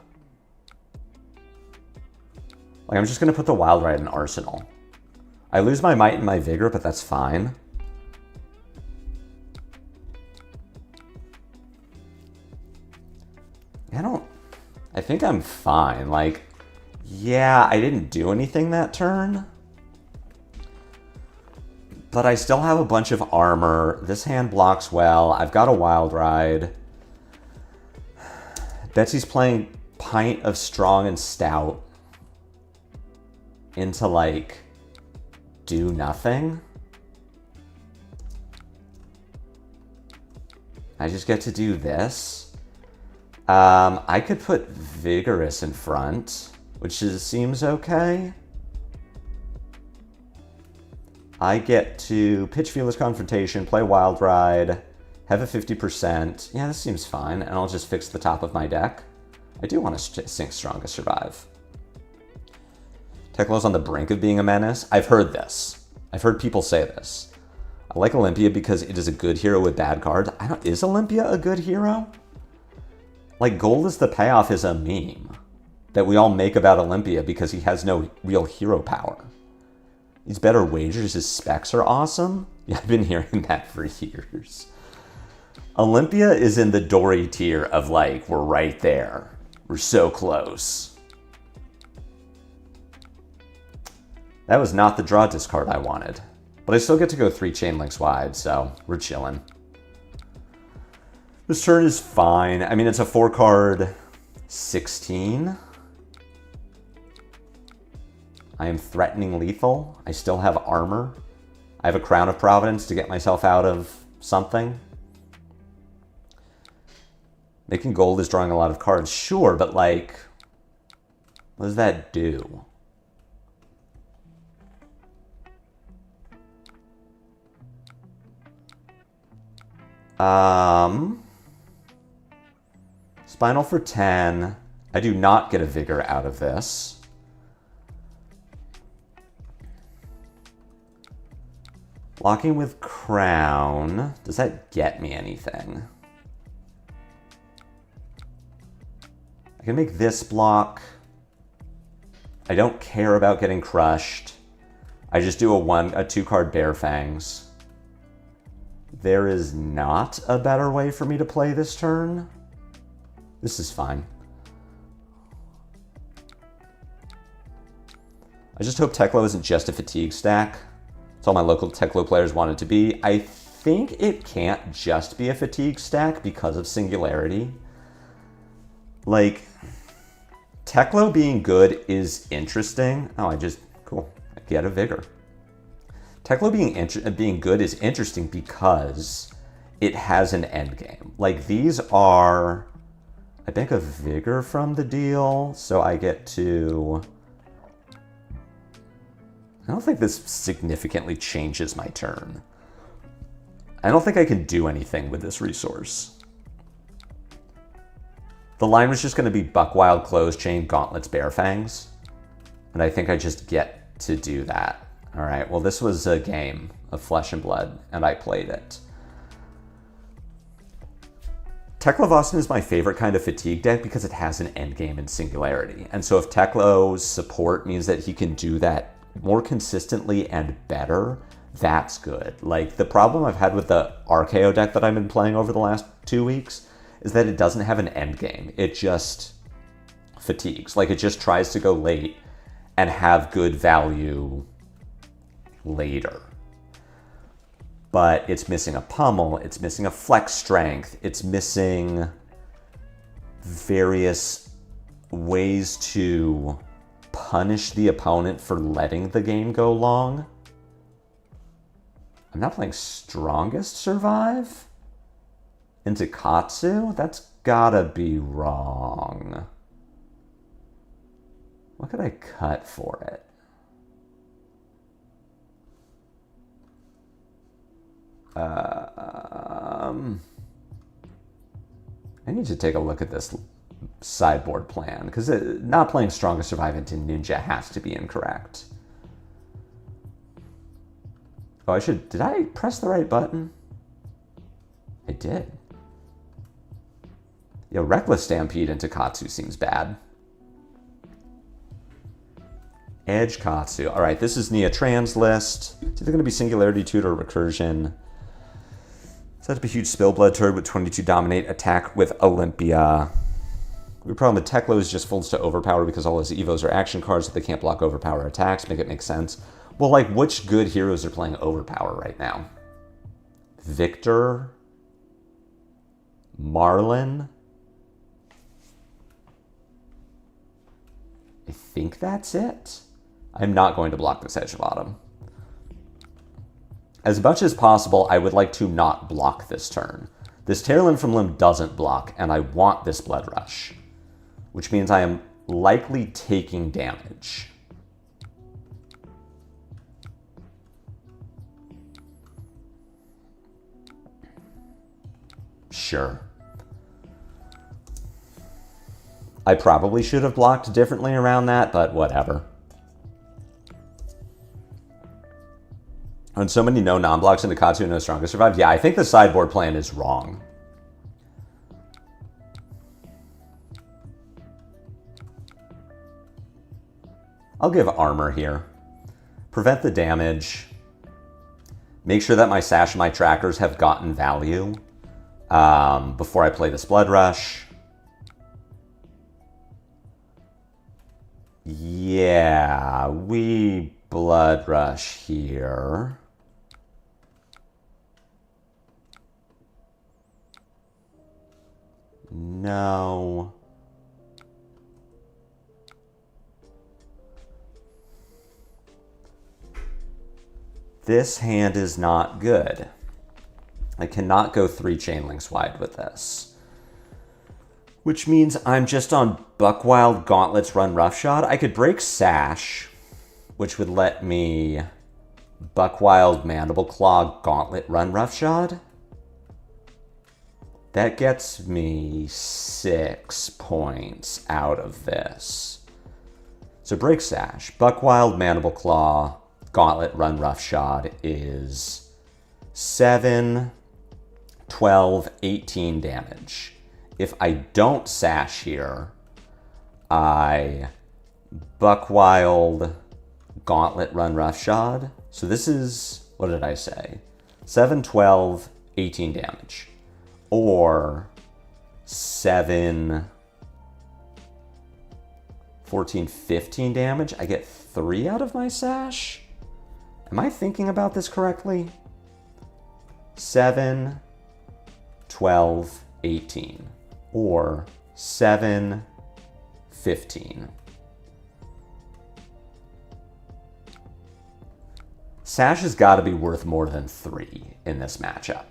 Like, I'm just going to put the Wild Ride in Arsenal. I lose my might and my vigor, but that's fine. I think I'm fine. Like, yeah, I didn't do anything that turn. But I still have a bunch of armor. This hand blocks well. I've got a Wild Ride. Betsy's playing Pint of Strong and Stout into, like, do nothing. I just get to do this. I could put Vigorous in front, which seems okay. I get to pitch Fearless Confrontation, play Wild Ride, have a 50%. Yeah, this seems fine, and I'll just fix the top of my deck. I do want to sink Strongest Survive. Teklo's on the brink of being a menace. I've heard this. I've heard people say this. I like Olympia because it is a good hero with bad cards. Is Olympia a good hero? Like, gold is the payoff is a meme that we all make about Olympia because he has no real hero power. He's better wagers, his specs are awesome. Yeah, I've been hearing that for years. Olympia is in the Dory tier of, like, we're right there. We're so close. That was not the draw discard I wanted. But I still get to go 3 chain links wide, so we're chilling. This turn is fine. I mean, it's a 4-card 16. I am threatening lethal. I still have armor. I have a Crown of Providence to get myself out of something. Making gold is drawing a lot of cards. Sure, but like, what does that do? Spinal for 10. I do not get a Vigor out of this. Blocking with Crown. Does that get me anything? I can make this block. I don't care about getting crushed. I just do a 2-card Bear Fangs. There is not a better way for me to play this turn. This is fine. I just hope Teklo isn't just a fatigue stack. That's all my local Teklo players want it to be. I think it can't just be a fatigue stack because of Singularity. Like, Teklo being good is interesting. Oh, cool. I get a Vigor. Teklo being good is interesting because it has an end game. Like, these are, I think, a Vigor from the deal, so I get to... I don't think this significantly changes my turn. I don't think I can do anything with this resource. The line was just going to be Buckwild, Close Chain, Gauntlets, Bear Fangs. And I think I just get to do that. All right, well, this was a game of Flesh and Blood, and I played it. Teklo Vossen is my favorite kind of fatigue deck because it has an endgame in Singularity. And so if Teklo's support means that he can do that more consistently and better, that's good. Like, the problem I've had with the RKO deck that I've been playing over the last 2 weeks is that it doesn't have an endgame. It just fatigues. Like, it just tries to go late and have good value later. But it's missing a pummel, it's missing a flex strength, it's missing various ways to punish the opponent for letting the game go long. I'm not playing Strongest Survive into Katsu? That's gotta be wrong. What could I cut for it? I need to take a look at this sideboard plan, because not playing Strongest Survive into Ninja has to be incorrect. Oh, did I press the right button? I did. Yeah, Reckless Stampede into Katsu seems bad. Edge Katsu. All right, this is Nia Trans list. It's either going to be Singularity Tutor or Recursion. Set up a huge Spillblood turret with 22 Dominate, attack with Olympia. The problem with Teklo is just folds to Overpower because all his Evos are action cards, so they can't block Overpower attacks. Make it make sense. Well, like, which good heroes are playing Overpower right now? Victor? Marlin? I think that's it. I'm not going to block this Edge Bottom. As much as possible, I would like to not block this turn. This Tearlin from Limb doesn't block, and I want this Blood Rush, which means I am likely taking damage. Sure. I probably should have blocked differently around that, but whatever. And so many no non-blocks into Katsu and no Strongest Survive. Yeah, I think the sideboard plan is wrong. I'll give armor here. Prevent the damage. Make sure that my Sash and my trackers have gotten value before I play this Blood Rush. Yeah, we Blood Rush here. no. This hand is not good. I cannot go 3 chain links wide with this. Which means I'm just on Buckwild, Gauntlets, run Roughshod. I could break Sash, which would let me Buckwild, Mandible Claw, Gauntlet, run Roughshod. That gets me 6 points out of this. So break Sash, Buckwild, Mandible Claw, Gauntlet, run Roughshod is 7, 12, 18 damage. If I don't Sash here, I Buckwild, Gauntlet, run Roughshod. So this is, what did I say? 7, 12, 18 damage. Or 7, 14, 15 damage. I get 3 out of my Sash? Am I thinking about this correctly? 7, 12, 18. Or 7, 15. Sash has got to be worth more than 3 in this matchup.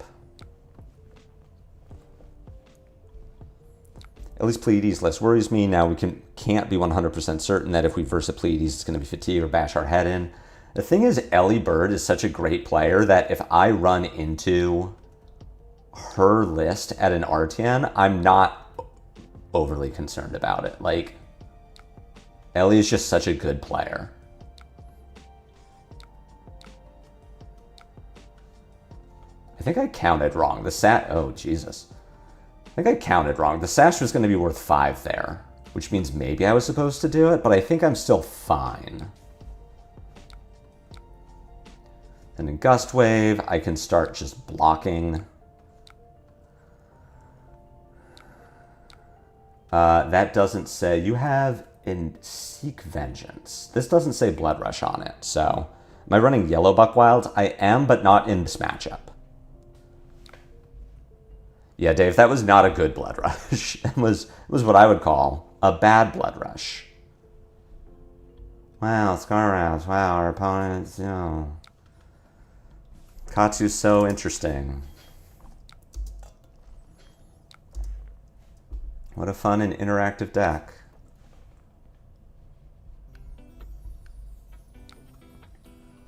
At least Pleiades less worries me. Now we can't be 100% certain that if we verse a Pleiades, it's going to be Fatigue or bash our head in. The thing is, Ellie Bird is such a great player that if I run into her list at an RTN, I'm not overly concerned about it. Like, Ellie is just such a good player. I think I counted wrong. Oh, Jesus. I think I counted wrong. The Sash was going to be worth 5 there, which means maybe I was supposed to do it, but I think I'm still fine. And in Gust Wave, I can start just blocking. That doesn't say, you have in Seek Vengeance. This doesn't say Blood Rush on it, so. Am I running Yellow Buckwild? I am, but not in this matchup. Yeah, Dave, that was not a good Blood Rush. It was what I would call a bad Blood Rush. Wow, Scar Rouse. Wow, our opponents, you know. Katsu's so interesting. What a fun and interactive deck.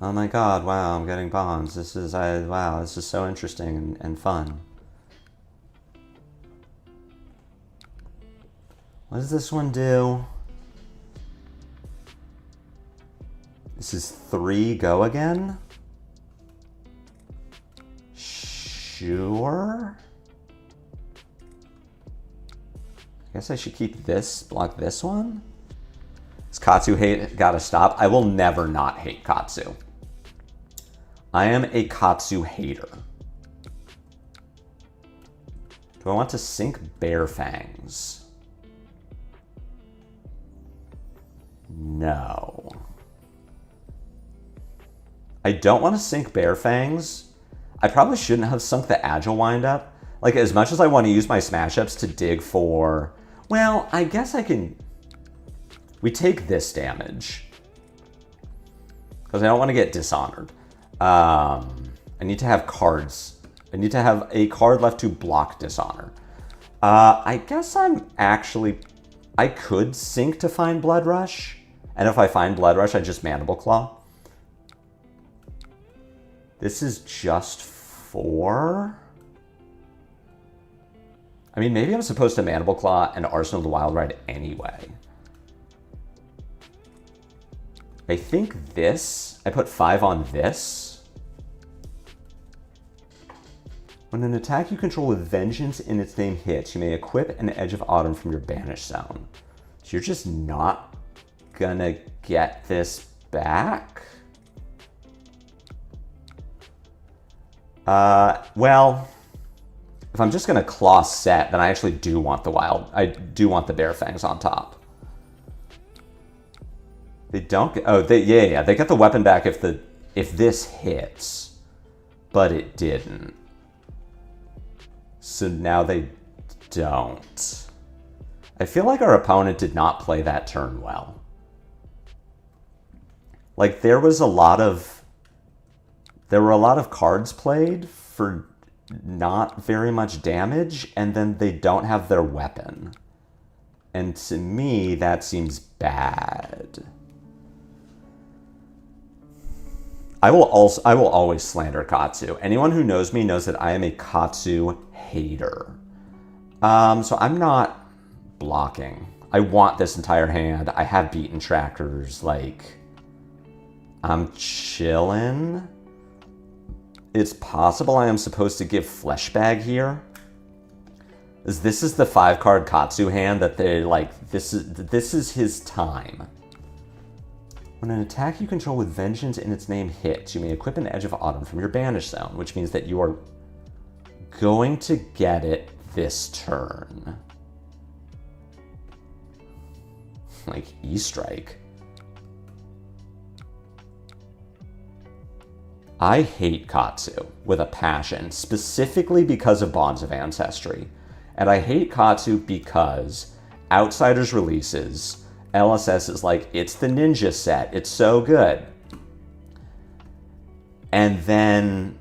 Oh my god, wow, I'm getting bonds. Wow, this is so interesting and fun. What does this one do? This is 3 go again? Sure. I guess I should keep this, block this one. Does Katsu hate gotta stop? I will never not hate Katsu. I am a Katsu hater. Do I want to sink Bear Fangs? No. I don't want to sink Bear Fangs. I probably shouldn't have sunk the Agile Windup. Like, as much as I want to use my smash ups to dig for... Well, I guess I can... We take this damage. Because I don't want to get dishonored. I need to have cards. I need to have a card left to block dishonor. I guess I'm actually... I could sink to find Blood Rush. And if I find Blood Rush, I just Mandible Claw. This is just 4? I mean, maybe I'm supposed to Mandible Claw and Arsenal the Wild Ride anyway. I think this, I put 5 on this. When an attack you control with Vengeance in its name hits, you may equip an Edge of Autumn from your Banish Zone. So you're just not gonna get this back? Well, if I'm just gonna claw set, then I actually do want I do want the Bear Fangs on top. They don't get, oh, they get the weapon back if this hits, but it didn't. So now they don't. I feel like our opponent did not play that turn well. Like, there were a lot of cards played for not very much damage, and then they don't have their weapon. And to me, that seems bad. I will always slander Katsu. Anyone who knows me knows that I am a Katsu hater. So I'm not blocking. I want this entire hand. I have beaten trackers. Like, I'm chillin'. It's possible I am supposed to give Fleshbag here. This is the 5-card Katsu hand that they like. This is his time. When an attack you control with Vengeance in its name hits, you may equip an Edge of Autumn from your Banish Zone, which means that you are going to get it this turn. Like, E-Strike. I hate Katsu with a passion, specifically because of Bonds of Ancestry. And I hate Katsu because Outsiders releases, LSS is like, it's the ninja set, it's so good. And then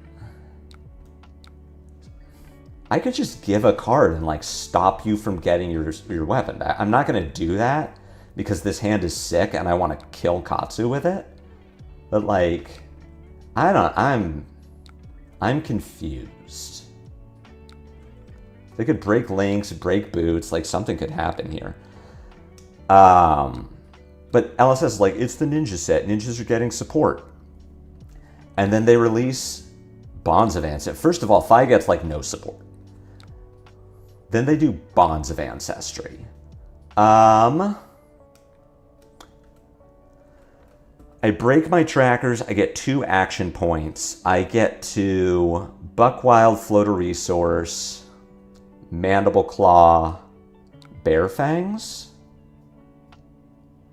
I could just give a card and like stop you from getting your weapon back. I'm not gonna do that because this hand is sick and I want to kill Katsu with it. But like, I'm confused. They could break links, break boots, like something could happen here. But LSS is like, it's the ninja set. Ninjas are getting support. And then they release Bonds of Ancestry. First of all, Fi gets like no support. Then they do Bonds of Ancestry. I break my trackers, I get 2 action points. I get to Buckwild, Float a Resource, Mandible Claw, Bear Fangs.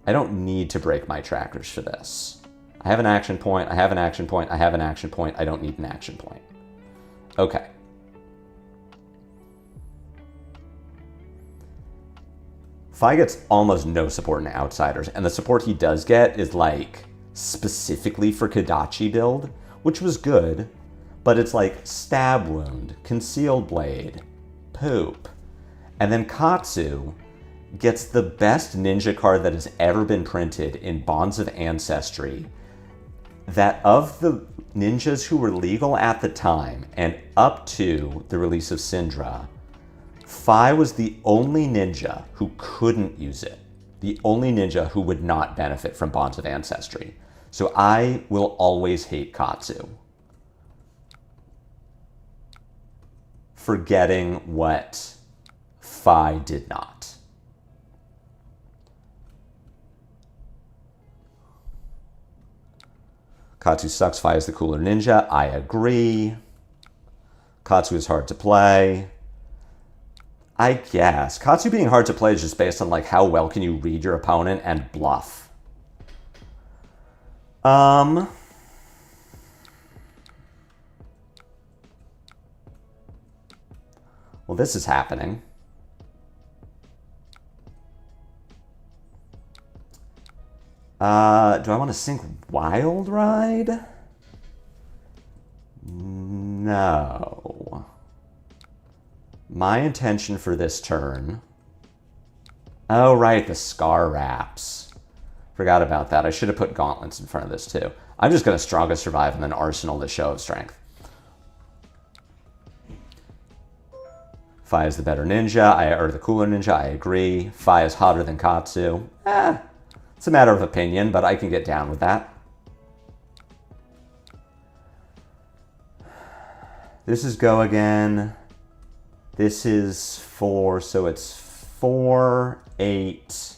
I don't need to break my trackers for this. I have an action point, I have an action point, I have an action point, I don't need an action point. Okay. Fi gets almost no support in Outsiders, and the support he does get is like specifically for Kodachi build, which was good, but it's like Stab Wound, Concealed Blade, Poop. And then Katsu gets the best ninja card that has ever been printed in Bonds of Ancestry, that of the ninjas who were legal at the time and up to the release of Syndra, Fi was the only ninja who couldn't use it. The only ninja who would not benefit from Bonds of Ancestry. So I will always hate Katsu for getting what Fi did not. Katsu sucks, Fi is the cooler ninja. I agree. Katsu is hard to play. I guess. Katsu being hard to play is just based on like how well can you read your opponent and bluff. Well, this is happening. Do I want to sync Wild Ride? No. My intention for this turn... Oh, right, the Scar Wraps. Forgot about that. I should have put Gauntlets in front of this, too. I'm just going to Strongest Survive and then Arsenal the Show of Strength. Fi is the better ninja, or the cooler ninja, I agree. Fi is hotter than Katsu. It's a matter of opinion, but I can get down with that. This is Go again. This is 4, so it's 4, 8,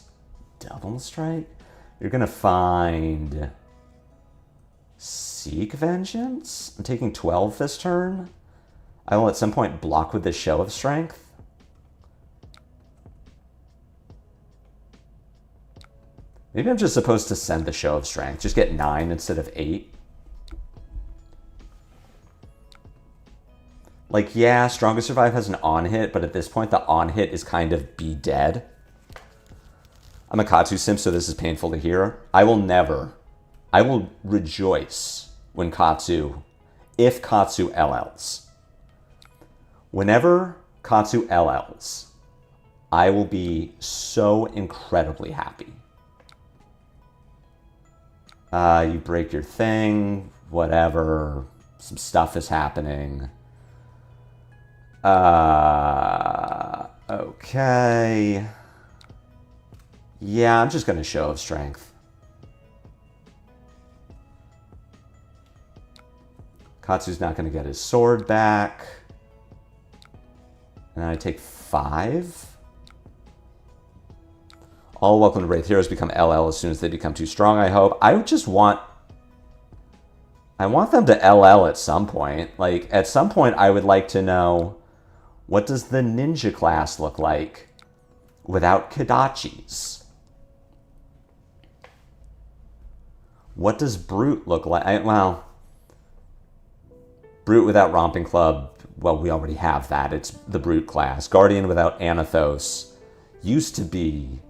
Double Strike. You're gonna find Seek Vengeance. I'm taking 12 this turn. I will at some point block with the Show of Strength. Maybe I'm just supposed to send the Show of Strength. Just get 9 instead of 8. Like, yeah, Strongest Survive has an on hit, but at this point the on hit is kind of be dead. I'm a Katsu simp, so this is painful to hear. I will rejoice when if Katsu LLs. Whenever Katsu LLs, I will be so incredibly happy. You break your thing, whatever, some stuff is happening. Okay. Yeah, I'm just going to show of strength. Katsu's not going to get his sword back. And then I take 5. All Welcome to Wraith Heroes become LL as soon as they become too strong, I hope. I want them to LL at some point. Like, at some point, I would like to know, what does the ninja class look like without Kodachis? What does Brute look like? Well, Brute without Romping Club, well, we already have that. It's the Brute class. Guardian without Anathos used to be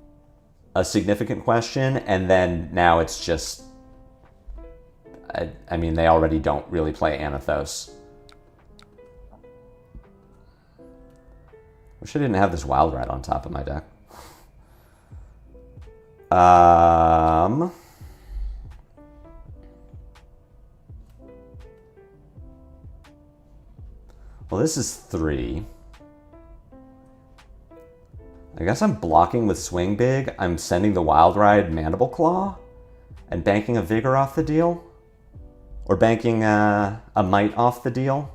a significant question, and then now it's just... I mean, they already don't really play Anathos. Wish I didn't have this Wild Ride on top of my deck. Well, this is 3. I guess I'm blocking with Swing Big. I'm sending the Wild Ride Mandible Claw and banking a Vigor off the deal. Or banking a Might off the deal.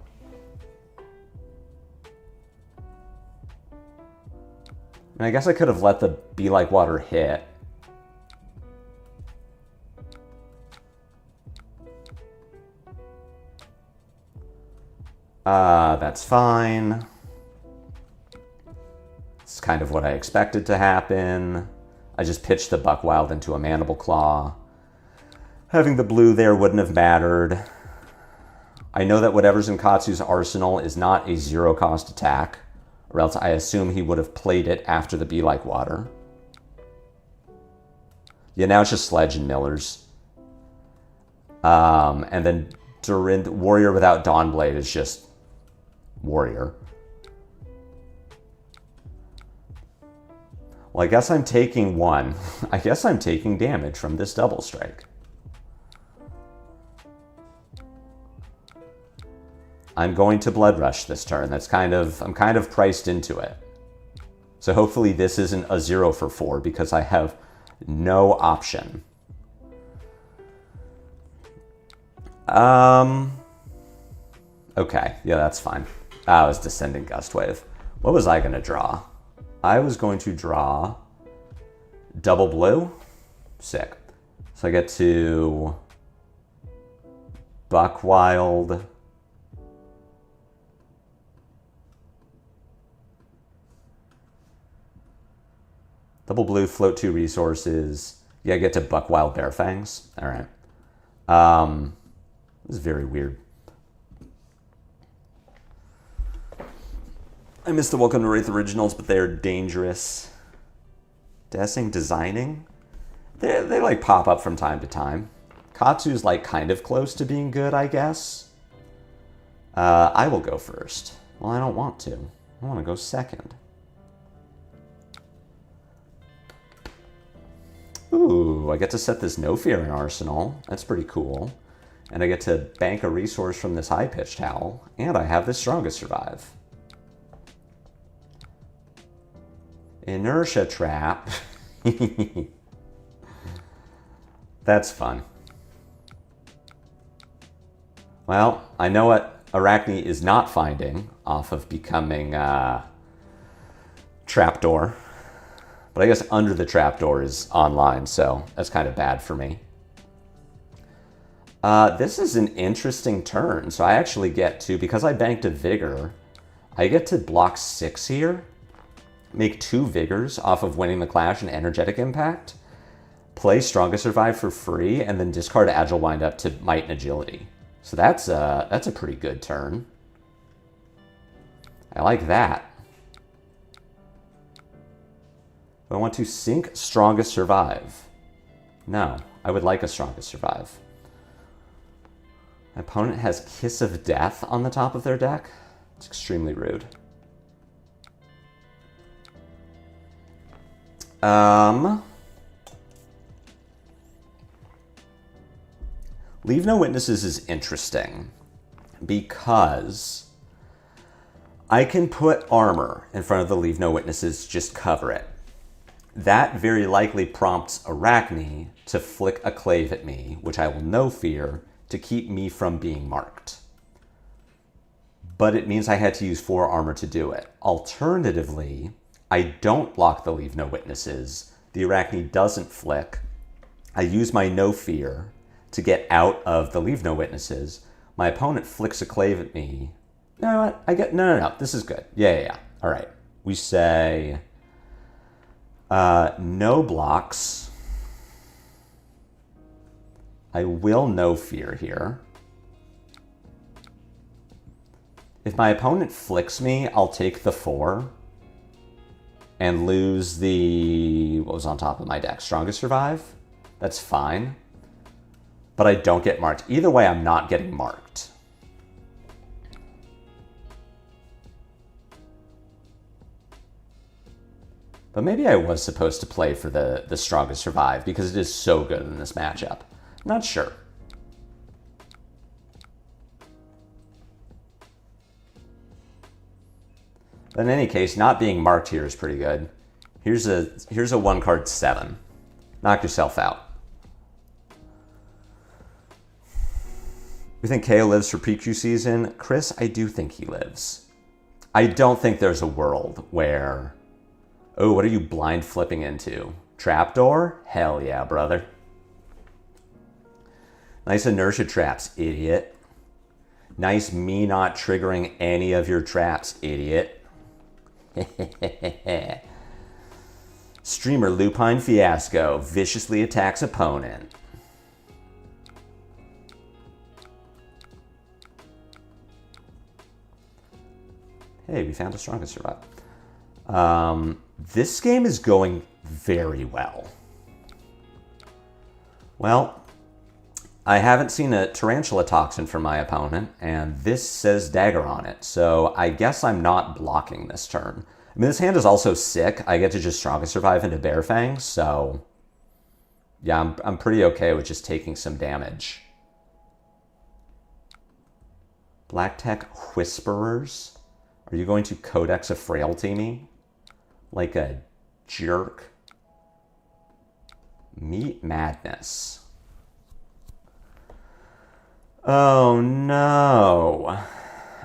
And I guess I could have let the Be Like Water hit. That's fine. It's kind of what I expected to happen. I just pitched the Buckwild into a Mandible Claw. Having the blue there wouldn't have mattered. I know that whatever's in Katsu's arsenal is not a 0-cost attack, or else I assume he would have played it after the Be Like Water. Yeah, now it's just Sledge and Millers. And then Warrior without Dawnblade is just Warrior. Well, I guess I'm taking 1. I guess I'm taking damage from this double strike. I'm going to Blood Rush this turn. I'm kind of priced into it. So hopefully this isn't a 0 for 4 because I have no option. Okay, yeah, that's fine. I was Descending Gust Wave. What was I going to draw? I was going to draw double blue. Sick. So I get to Buckwild. Double blue, float 2 resources. Yeah, I get to Buckwild Bearfangs. All right. This is very weird. I missed the Welcome to Wraith originals, but they are dangerous. Dessing, Designing. They like pop up from time to time. Katsu's like kind of close to being good, I guess. I will go first. Well, I don't want to. I want to go second. Ooh, I get to set this No Fear in Arsenal. That's pretty cool. And I get to bank a resource from this High-Pitched Howl. And I have this Strongest Survive. Inertia Trap. That's fun. Well, I know what Arakni is not finding off of becoming Trapdoor. But I guess Under the Trapdoor is online, so that's kind of bad for me. This is an interesting turn. So I actually get to, because I banked a Vigor, I get to block 6 here. Make 2 Vigors off of winning the Clash and Energetic Impact. Play Strongest Survive for free, and then discard Agile Wind Up to Might and Agility. So that's a pretty good turn. I like that. Do I want to sink Strongest Survive? No, I would like a Strongest Survive. My opponent has Kiss of Death on the top of their deck. It's extremely rude. Leave No Witnesses is interesting because I can put armor in front of the Leave No Witnesses, just cover it. That very likely prompts Arakni to flick a clave at me, which I will no fear, to keep me from being marked. But it means I had to use 4 armor to do it. Alternatively, I don't block the Leave No Witnesses. The Arakni doesn't flick. I use my No Fear to get out of the Leave No Witnesses. My opponent flicks a clave at me. You know what? I get no. This is good. Yeah. All right. We say no blocks. I will No Fear here. If my opponent flicks me, I'll take the 4 and lose the, what was on top of my deck? Strongest Survive? That's fine. But I don't get marked. Either way, I'm not getting marked. But maybe I was supposed to play for the Strongest Survive because it is so good in this matchup. Not sure. But in any case, not being marked here is pretty good. Here's a 1-card 7. Knock yourself out. You think Kayo lives for PQ season? Chris, I do think he lives. I don't think there's a world where... Oh, what are you blind flipping into? Trapdoor? Hell yeah, brother. Nice inertia traps, idiot. Nice me not triggering any of your traps, idiot. Streamer Lupinefiasco viciously attacks opponent. Hey, we found a Strongest Survive. This game is going very well. Well, I haven't seen a Tarantula Toxin from my opponent, and this says Dagger on it, so I guess I'm not blocking this turn. I mean, this hand is also sick. I get to just Strongest Survive into Bear Fangs, so yeah, I'm pretty okay with just taking some damage. Black Tech Whisperers? Are you going to Codex of Frailty me? Like a jerk? Meat Madness. Oh no.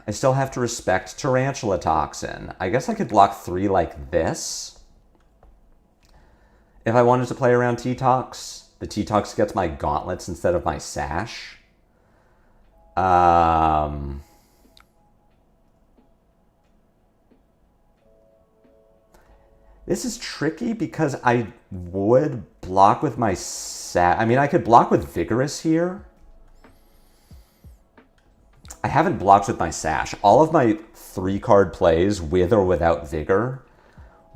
I still have to respect Tarantula Toxin. I guess I could block 3 like this. If I wanted to play around T-Tox, the T-Tox gets my gauntlets instead of my sash. This is tricky because I would block with my sash. I mean, I could block with Vigorous here. I haven't blocked with my sash. All of my 3-card plays, with or without Vigor,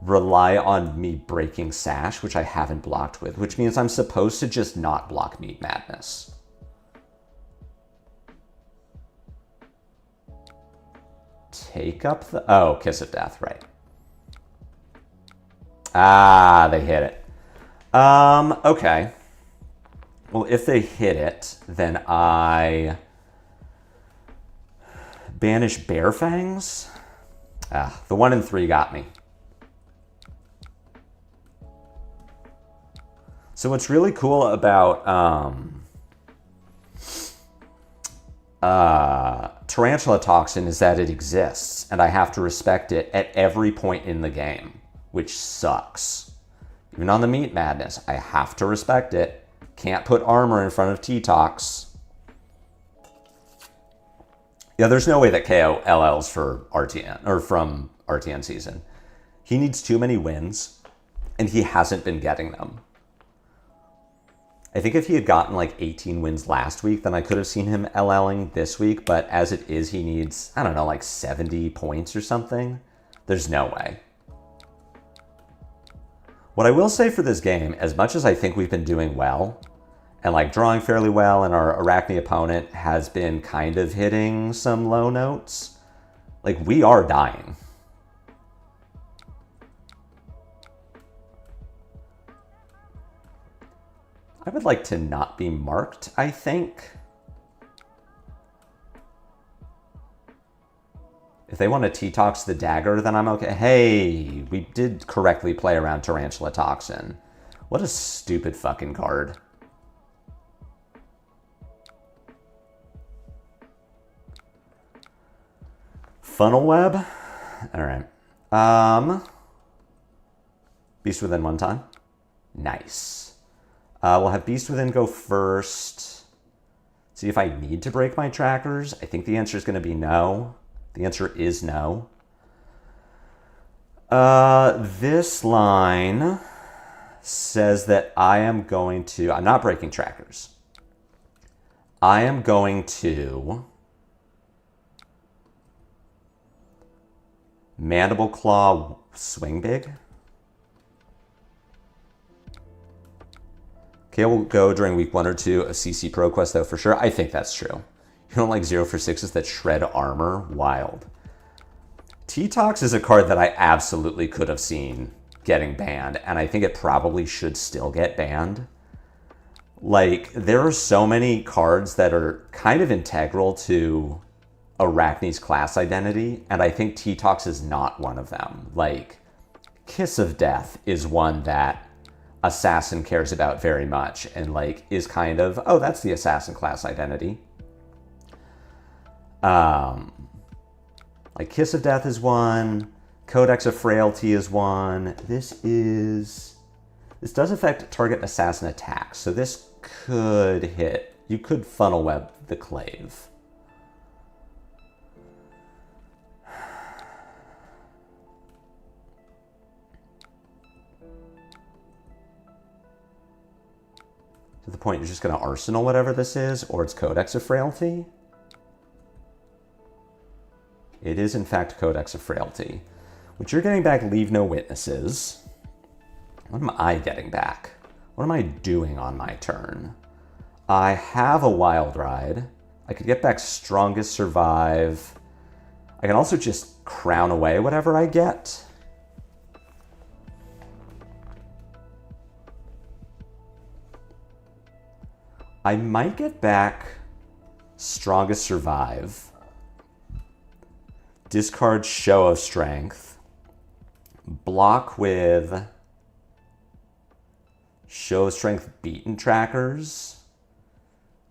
rely on me breaking sash, which I haven't blocked with, which means I'm supposed to just not block Meat Madness. Take up the... Oh, Kiss of Death, right. Ah, they hit it. Okay. Well, if they hit it, then I banish Bear Fangs. Ah, the 1 and 3 got me. So what's really cool about Tarantula Toxin is that it exists, and I have to respect it at every point in the game, which sucks. Even on the Meat Madness, I have to respect it. Can't put armor in front of T-Tox. Yeah, there's no way that Kayo LLs for RTN, or from RTN season. He needs too many wins, and he hasn't been getting them. I think if he had gotten like 18 wins last week, then I could have seen him LLing this week, but as it is, he needs, I don't know, like 70 points or something. There's no way. What I will say for this game, as much as I think we've been doing well, and like drawing fairly well, and our Arakni opponent has been kind of hitting some low notes, like we are dying. I would like to not be marked, I think. If they want to T-Tox the dagger, then I'm okay. Hey, we did correctly play around Tarantula Toxin. What a stupid fucking card. Funnel Web? Alright. Beast Within one time. Nice. We'll have Beast Within go first. See if I need to break my trackers. I think the answer is going to be no. The answer is no. This line says that I'm not breaking trackers. I am going to Mandible Claw Swing Big. Okay, we'll go during week 1 or 2 of CC Pro Quest, though, for sure. I think that's true. You don't like 0 for 6s that shred armor? Wild. T-Tox is a card that I absolutely could have seen getting banned, and I think it probably should still get banned. Like, there are so many cards that are kind of integral to Arakni's class identity, and I think T-Tox is not one of them. Like, Kiss of Death is one that Assassin cares about very much, and like is kind of, oh, that's the Assassin class identity. Like Kiss of Death is one, Codex of Frailty is one. This does affect target assassin attacks, so this could hit. You could Funnel Web the Clave. To the point you're just going to Arsenal whatever this is, or it's Codex of Frailty. It is, in fact, Codex of Frailty. What you're getting back, Leave No Witnesses. What am I getting back? What am I doing on my turn? I have a Wild Ride. I could get back Strongest Survive. I can also just crown away whatever I get. I might get back Strongest Survive. Discard Show of Strength. Block with Show of Strength Beaten Trackers.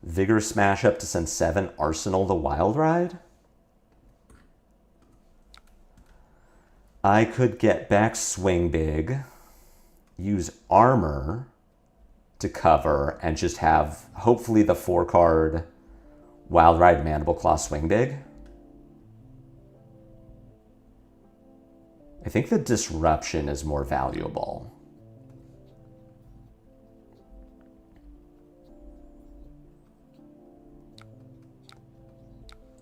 Vigor Smash up to send 7. Arsenal the Wild Ride. I could get back Swing Big. Use Armor to cover and just have, hopefully, the 4-card Wild Ride Mandible Claw Swing Big. I think the Disruption is more valuable.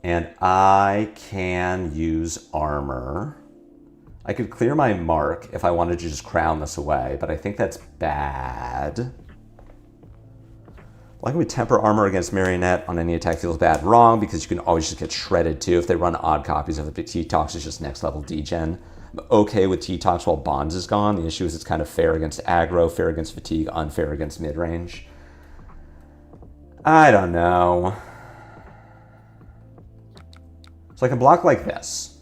And I can use Armor. I could clear my mark if I wanted to just crown this away, but I think that's bad. Why can we temper armor against Marionette on any attack feels bad? Wrong, because you can always just get shredded too if they run odd copies of it. T-Tox is just next level degen. I'm okay with T-Tox while Bonds is gone. The issue is it's kind of fair against aggro, fair against fatigue, unfair against mid-range. I don't know. So I can block like this.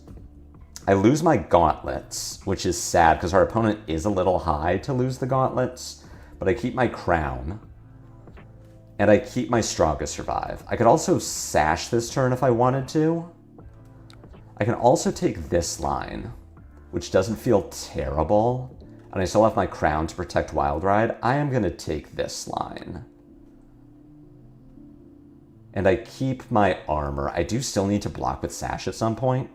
I lose my gauntlets, which is sad because our opponent is a little high to lose the gauntlets, but I keep my crown. And I keep my Strongest Survive. I could also sash this turn if I wanted to. I can also take this line, which doesn't feel terrible, and I still have my crown to protect Wild Ride. I am going to take this line. And I keep my armor. I do still need to block with sash at some point.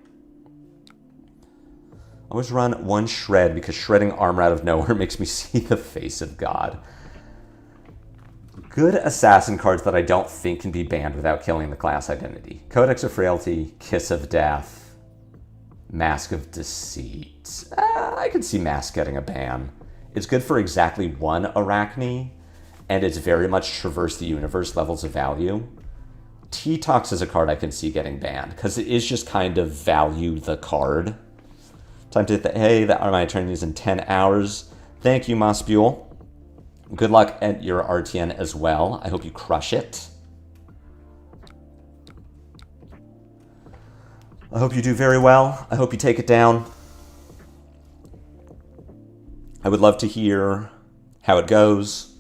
I always run 1 shred because shredding armor out of nowhere makes me see the face of God. Good assassin cards that I don't think can be banned without killing the class identity. Codex of Frailty, Kiss of Death, Mask of Deceit. I could see Mask getting a ban. It's good for exactly one Arakni, and it's very much traverse the universe levels of value. T-Tox is a card I can see getting banned, because it is just kind of value the card. Time to hit the, hey, my turn is in 10 hours. Thank you, Mossbuel. Good luck at your RTN as well. I hope you crush it. I hope you do very well. I hope you take it down. I would love to hear how it goes.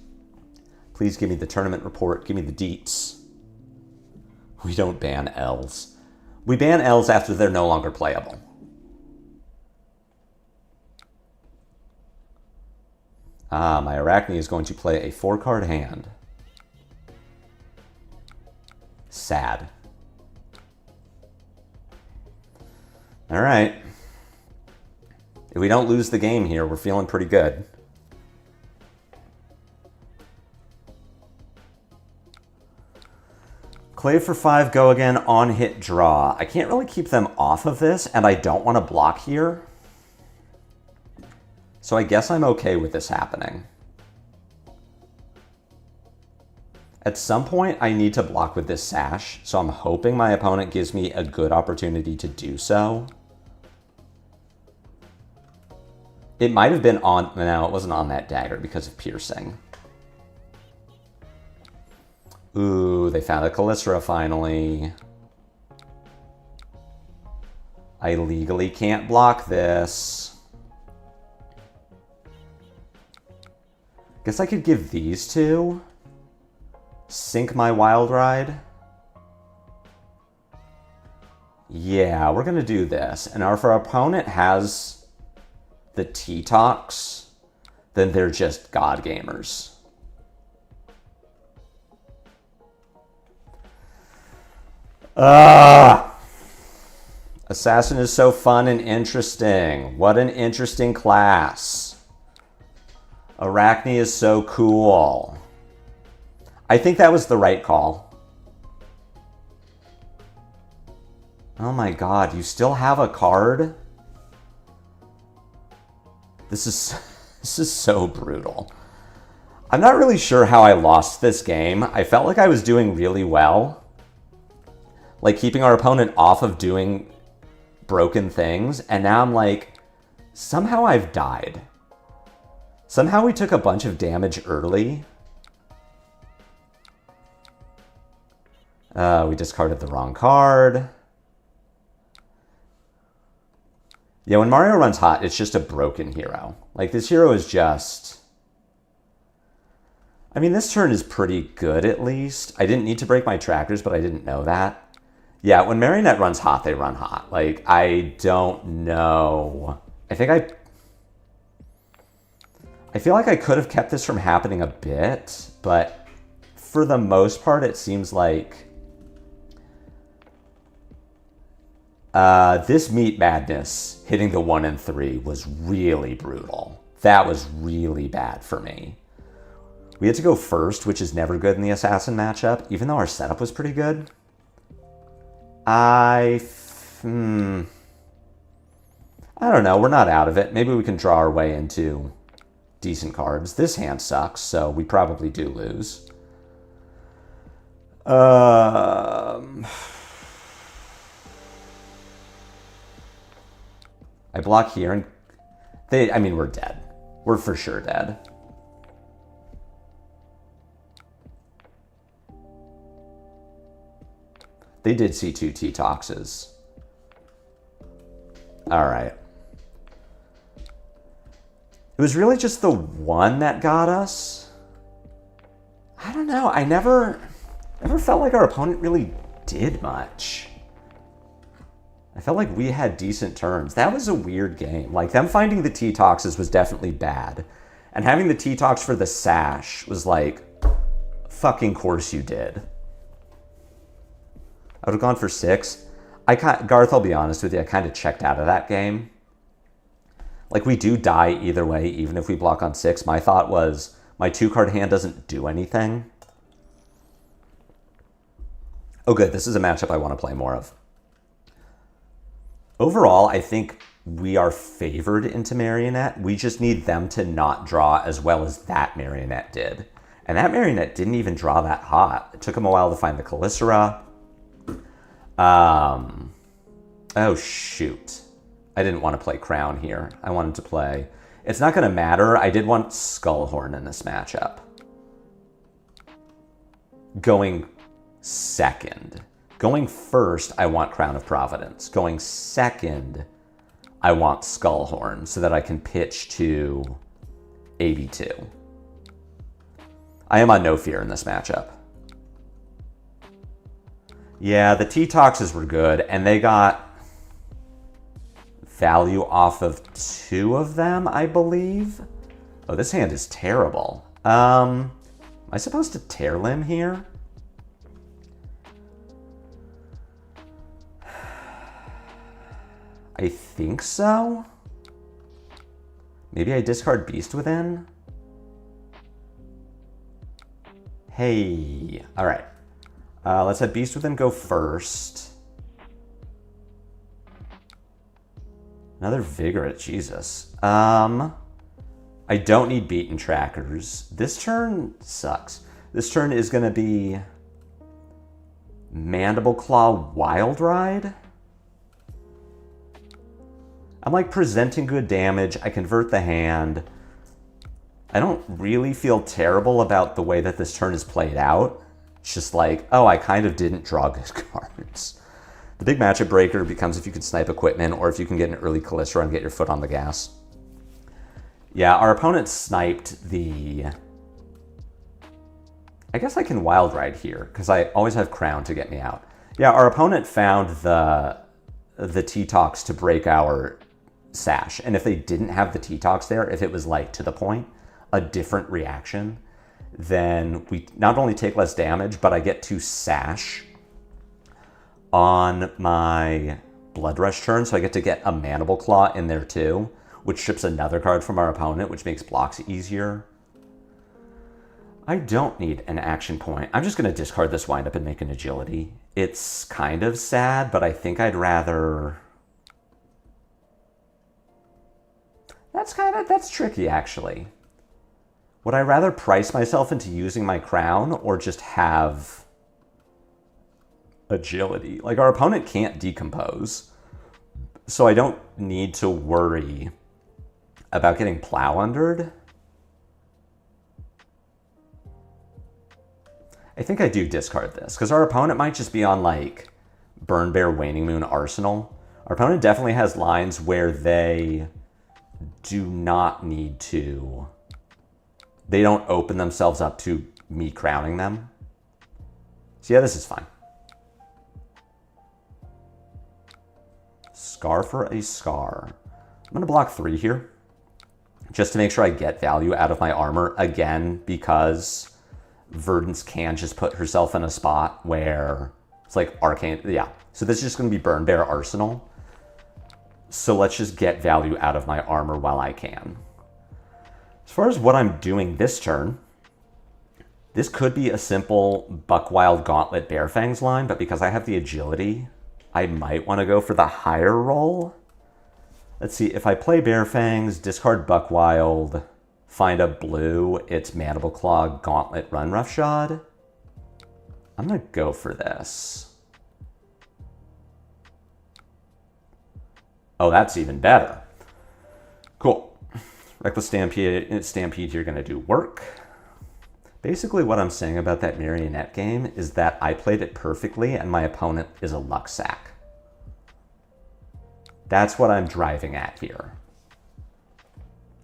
Please give me the tournament report. Give me the deets. We don't ban Ls. We ban Ls after they're no longer playable. My Arakni is going to play a 4-card hand. Sad. All right. If we don't lose the game here, we're feeling pretty good. Clave for 5, go again, on hit draw. I can't really keep them off of this, and I don't want to block here. So I guess I'm okay with this happening. At some point, I need to block with this Sash, so I'm hoping my opponent gives me a good opportunity to do so. It might have been on... No, it wasn't on that dagger because of piercing. Ooh, they found a Callistra finally. I legally can't block this. Guess I could give these two. Sink my Wild Ride. Yeah, we're gonna do this. And if our opponent has the T-Tox, then they're just God gamers. Assassin is so fun and interesting. What an interesting class. Arakni is so cool. I think that was the right call. Oh my god, you still have a card? This is so brutal. I'm not really sure how I lost this game. I felt like I was doing really well. Like keeping our opponent off of doing broken things, and now I'm like, somehow I've died. Somehow we took a bunch of damage early. We discarded the wrong card. Yeah, when Mario runs hot, it's just a broken hero. Like, this hero is just... I mean, this turn is pretty good, at least. I didn't need to break my trackers, but I didn't know that. Yeah, when Marionette runs hot, they run hot. Like, I don't know. I feel like I could have kept this from happening a bit, but for the most part, it seems like this Meat Madness hitting the 1 and 3 was really brutal. That was really bad for me. We had to go first, which is never good in the Assassin matchup, even though our setup was pretty good. I don't know. We're not out of it. Maybe we can draw our way into decent cards. This hand sucks, so we probably do lose. I block here, and I mean, we're dead. We're for sure dead. They did see 2 T-Toxes. All right. It was really just the one that got us. I don't know. I never felt like our opponent really did much. I felt like we had decent turns. That was a weird game. Like, them finding the T-Toxes was definitely bad. And having the T-Tox for the Sash was like, fucking course you did. I would have gone for 6. Garth, I'll be honest with you, I kind of checked out of that game. Like, we do die either way, even if we block on 6. My thought was, my 2-card hand doesn't do anything. Oh, good. This is a matchup I want to play more of. Overall, I think we are favored into Marionette. We just need them to not draw as well as that Marionette did. And that Marionette didn't even draw that hot. It took him a while to find the Calicera. Oh, shoot. I didn't want to play Crown here. I wanted to play... It's not going to matter. I did want Skullhorn in this matchup. Going second. Going first, I want Crown of Providence. Going second, I want Skullhorn so that I can pitch to AB2. I am on no fear in this matchup. Yeah, the T-Toxes were good, and they got value off of 2 of them, I believe. Oh, this hand is terrible. Am I supposed to tear limb here? I think so. Maybe I discard Beast Within? Hey, all right. Let's have Beast Within go first. Another Vigorous, Jesus. I don't need Beaten Trackers. This turn sucks. This turn is going to be Mandible Claw Wild Ride. I'm like presenting good damage. I convert the hand. I don't really feel terrible about the way that this turn is played out. It's just like, oh, I kind of didn't draw good cards. The big matchup breaker becomes if you can snipe equipment or if you can get an early Calicera and get your foot on the gas. Yeah, our opponent sniped the... I guess I can Wild Ride here because I always have Crown to get me out. Yeah, our opponent found the T-Tox to break our Sash. And if they didn't have the T-Tox there, if it was like to the point, a different reaction, then we not only take less damage, but I get to Sash on my Blood Rush turn. So I get to get a Mandible Claw in there too, which strips another card from our opponent, which makes blocks easier. I don't need an action point. I'm just going to discard this wind up and make an agility. It's kind of sad, but I think I'd rather... That's tricky, actually. Would I rather price myself into using my Crown or just have agility? Like, our opponent can't decompose, so I don't need to worry about getting Plow Undered. I think I do discard this, because our opponent might just be on, like, Burn Bear, Waning Moon, Arsenal. Our opponent definitely has lines where they do not need to... They don't open themselves up to me crowning them. So yeah, this is fine. Scar for a Scar. I'm going to block 3 here, just to make sure I get value out of my armor, again, because Verdance can just put herself in a spot where it's like Arcane. Yeah, so this is just going to be Burn Bear Arsenal. So let's just get value out of my armor while I can. As far as what I'm doing this turn, this could be a simple Buckwild Gauntlet Bearfangs line, but because I have the agility, I might want to go for the higher roll. Let's see, if I play Bearfangs, discard Buckwild, find a blue, it's Mandible Claw, Gauntlet, Run Roughshod. I'm going to go for this. Oh, that's even better. Cool. Reckless Stampede, you're going to do work. Basically, what I'm saying about that Marionette game is that I played it perfectly and my opponent is a luck sack. That's what I'm driving at here.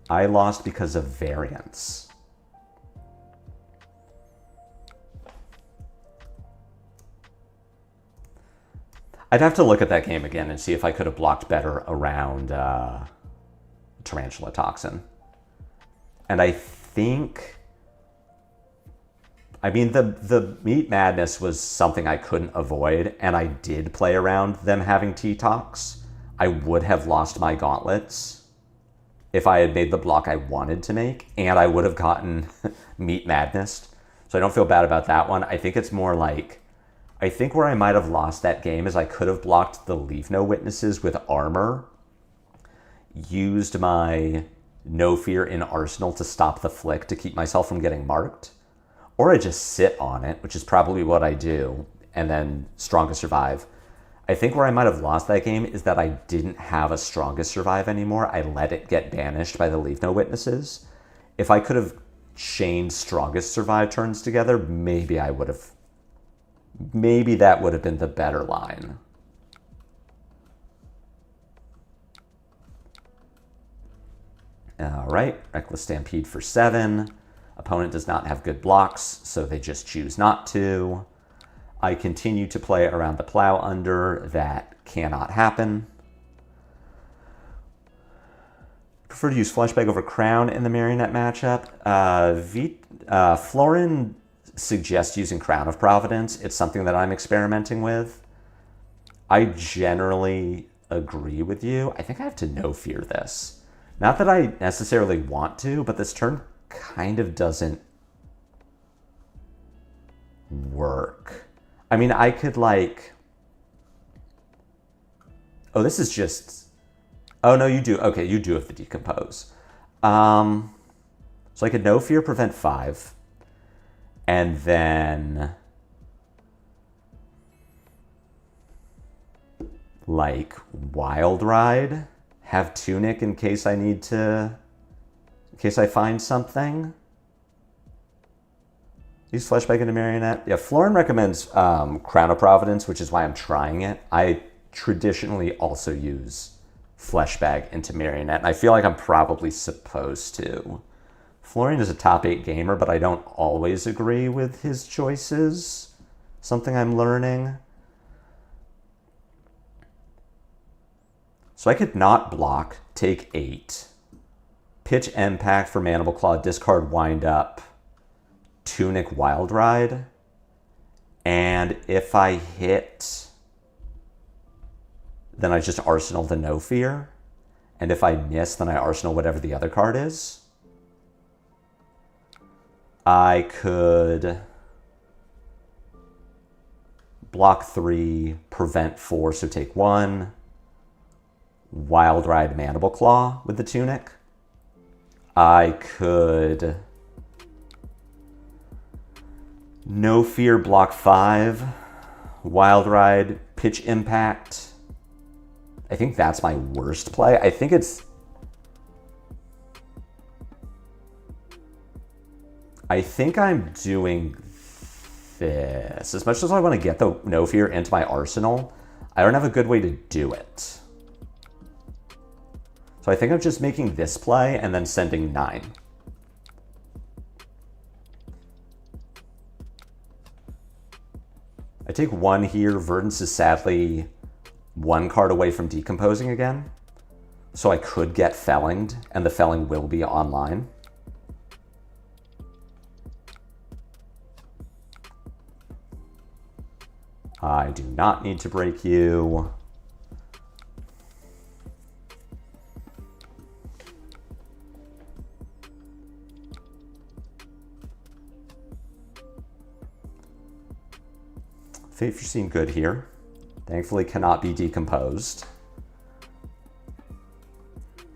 I lost because of variance. I'd have to look at that game again and see if I could have blocked better around Tarantula Toxin. And I think... I mean, the Meat Madness was something I couldn't avoid, and I did play around them having T-Tox. I would have lost my gauntlets if I had made the block I wanted to make, and I would have gotten Meat Madness. So I don't feel bad about that one. I think it's more like... I think where I might have lost that game is I could have blocked the Leave No Witnesses with armor used my No Fear in Arsenal to stop the flick to keep myself from getting marked, or I just sit on it, which is probably what I do, and then Strongest Survive. I think where I might have lost that game is that I didn't have a Strongest Survive anymore. I let it get banished by the Leave No Witnesses. If I could have chained Strongest Survive turns together, maybe I would have... Maybe that would have been the better line. All right, Reckless Stampede for 7. Opponent does not have good blocks, so they just choose not to. I continue to play around the Plow Under. That cannot happen. Prefer to use Fleshbag over Crown in the Marionette matchup. Florin suggests using Crown of Providence. It's something that I'm experimenting with. I generally agree with you. I think I have to No Fear this. Not that I necessarily want to, but this turn kind of doesn't work. I mean, I could like... Oh, this is just... Oh, no, you do. Okay, you do have to decompose. So I could No Fear, prevent 5. And then... like, Wild Ride. Have Tunic in case I need to... In case I find something. Use Fleshbag into Marionette. Yeah, Florin recommends Crown of Providence, which is why I'm trying it. I traditionally also use Fleshbag into Marionette, and I feel like I'm probably supposed to. Florin is a top 8 gamer, but I don't always agree with his choices. Something I'm learning. So I could not block, take 8, pitch Impact for Mandible Claw, discard Wind Up, Tunic Wild Ride, and if I hit, then I just Arsenal the No Fear, and if I miss, then I Arsenal whatever the other card is. I could block 3, prevent 4, so take 1, Wild Ride Mandible Claw with the Tunic. I could No Fear, block 5, Wild Ride, pitch Impact. I think that's my worst play. I think it's... I think I'm doing this. As much as I want to get the No Fear into my arsenal, I don't have a good way to do it. So I think I'm just making this play and then sending 9. I take 1 here. Verdance is sadly 1 card away from decomposing again. So I could get Fellinged, and the Felling will be online. I do not need to break you. Fate Foreseen good here. Thankfully cannot be decomposed.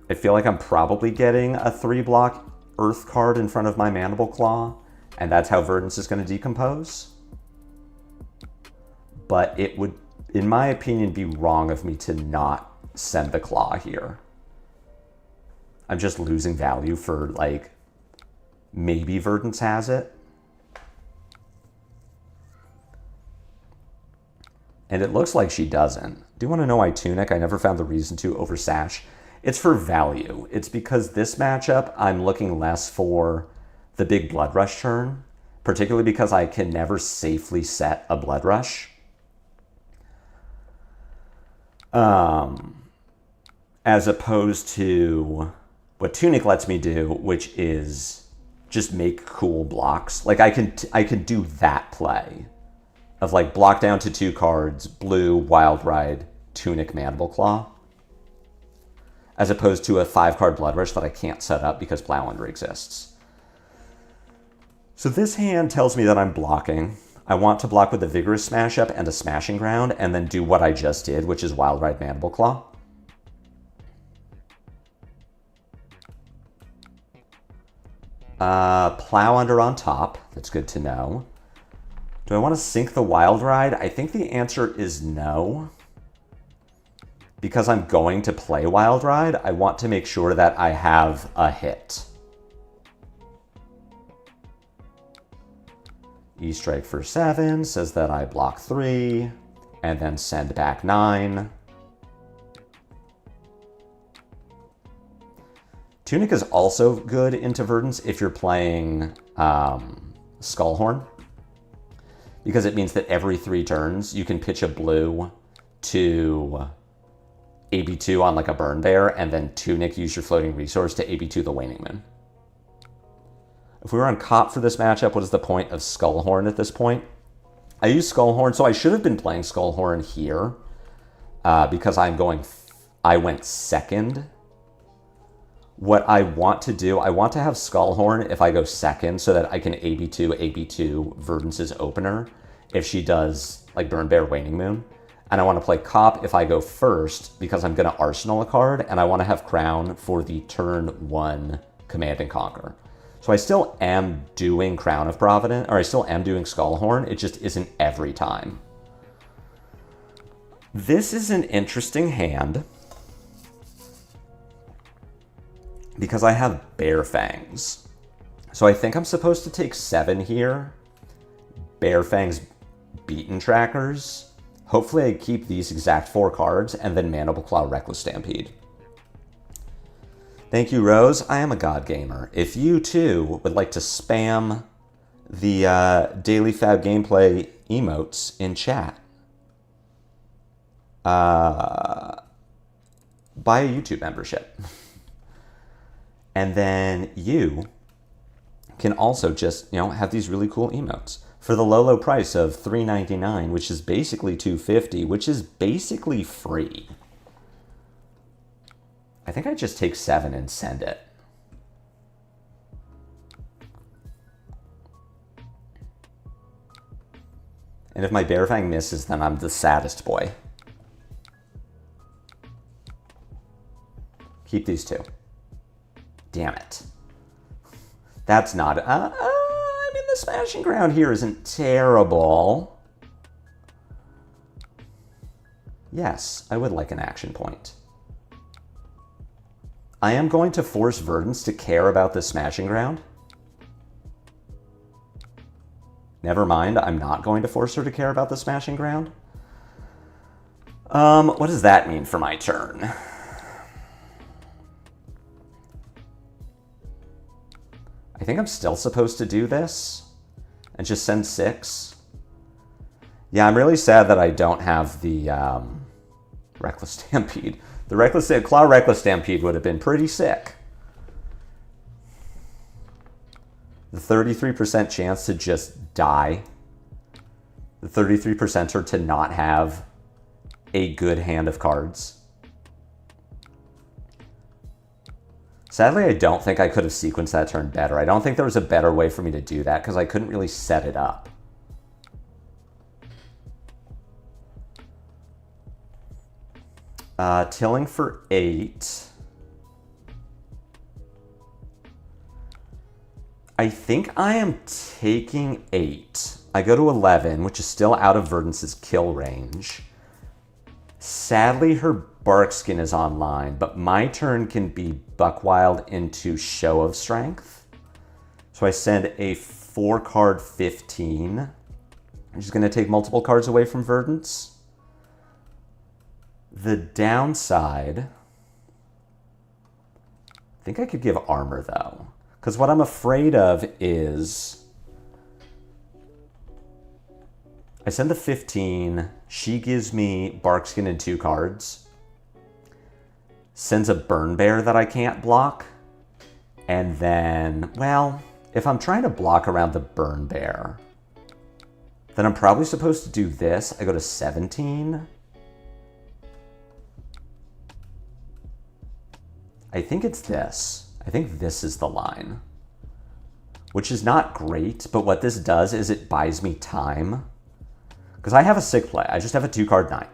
I feel like I'm probably getting a 3-block Earth card in front of my Mandible Claw, and that's how Verdance is going to decompose. But it would, in my opinion, be wrong of me to not send the Claw here. I'm just losing value for, like, maybe Verdance has it. And it looks like she doesn't. Do you want to know why Tunic? I never found the reason to over Sash. It's for value. It's because this matchup, I'm looking less for the big Blood Rush turn, particularly because I can never safely set a Blood Rush. As opposed to what Tunic lets me do, which is just make cool blocks. Like I can do that play of like block down to 2 cards, blue, Wild Ride, Tunic, Mandible Claw, as opposed to a 5-card Blood Rush that I can't set up because Plow Under exists. So this hand tells me that I'm blocking. I want to block with a Vigorous Smash Up and a Smashing Ground, and then do what I just did, which is Wild Ride, Mandible Claw. Plow Under on top. That's good to know. Do I want to sink the Wild Ride? I think the answer is no. Because I'm going to play Wild Ride, I want to make sure that I have a hit. E-Strike for 7 says that I block 3, and then send back 9. Tunic is also good into Verdance if you're playing Skullhorn, because it means that every 3 turns you can pitch a blue to AB2 on like a Burn Bear, and then Tunic use your floating resource to AB2 the Waning Moon. If we were on Cop for this matchup, what is the point of Skullhorn at this point? I use Skullhorn, so I should have been playing Skullhorn here because I went second. What I want to do, I want to have Skullhorn if I go second so that I can AB2 Verdance's opener if she does like Burn Bear Waning Moon. And I want to play Cop if I go first because I'm going to Arsenal a card, and I want to have Crown for the turn 1 Command and Conquer. So I still am doing Crown of Providence, or I still am doing Skullhorn, it just isn't every time. This is an interesting hand because I have Bear Fangs. So I think I'm supposed to take 7 here. Bear Fangs Beaten Trackers. Hopefully I keep these exact 4 cards, and then Mandible Claw Reckless Stampede. Thank you, Rose. I am a God Gamer. If you, too, would like to spam the Daily Fab Gameplay emotes in chat, buy a YouTube membership. And then you can also just, have these really cool emotes for the low price of $3.99, which is basically $2.50, which is basically free. I think I just take 7 and send it. And if my Bear Fang misses, then I'm the saddest boy. Keep these 2. Damn it. That's not... I mean, the Smashing Ground here isn't terrible. Yes, I would like an action point. I am going to force Verdance to care about the Smashing Ground. Never mind, I'm not going to force her to care about the Smashing Ground. What does that mean for my turn? I think I'm still supposed to do this and just send 6. Yeah, I'm really sad that I don't have the Reckless Stampede. The Claw Reckless Stampede would have been pretty sick. The 33% chance to just die. The 33%er to not have a good hand of cards. Sadly, I don't think I could have sequenced that turn better. I don't think there was a better way for me to do that because I couldn't really set it up. Tilling for 8. I think I am taking 8. I go to 11, which is still out of Verdance's kill range. Sadly, her Barkskin is online, but my turn can be Buckwild into Show of Strength. So I send a 4-card 15. I'm just going to take multiple cards away from Verdance. The downside, I think I could give armor though, because what I'm afraid of is I send the 15, she gives me Barkskin and 2 cards, sends a Burn Bear that I can't block, and then, well, if I'm trying to block around the Burn Bear, then I'm probably supposed to do this. I go to 17. I think it's this. I think this is the line, which is not great, but what this does is it buys me time because I have a sick play. I just have a 2-card 9.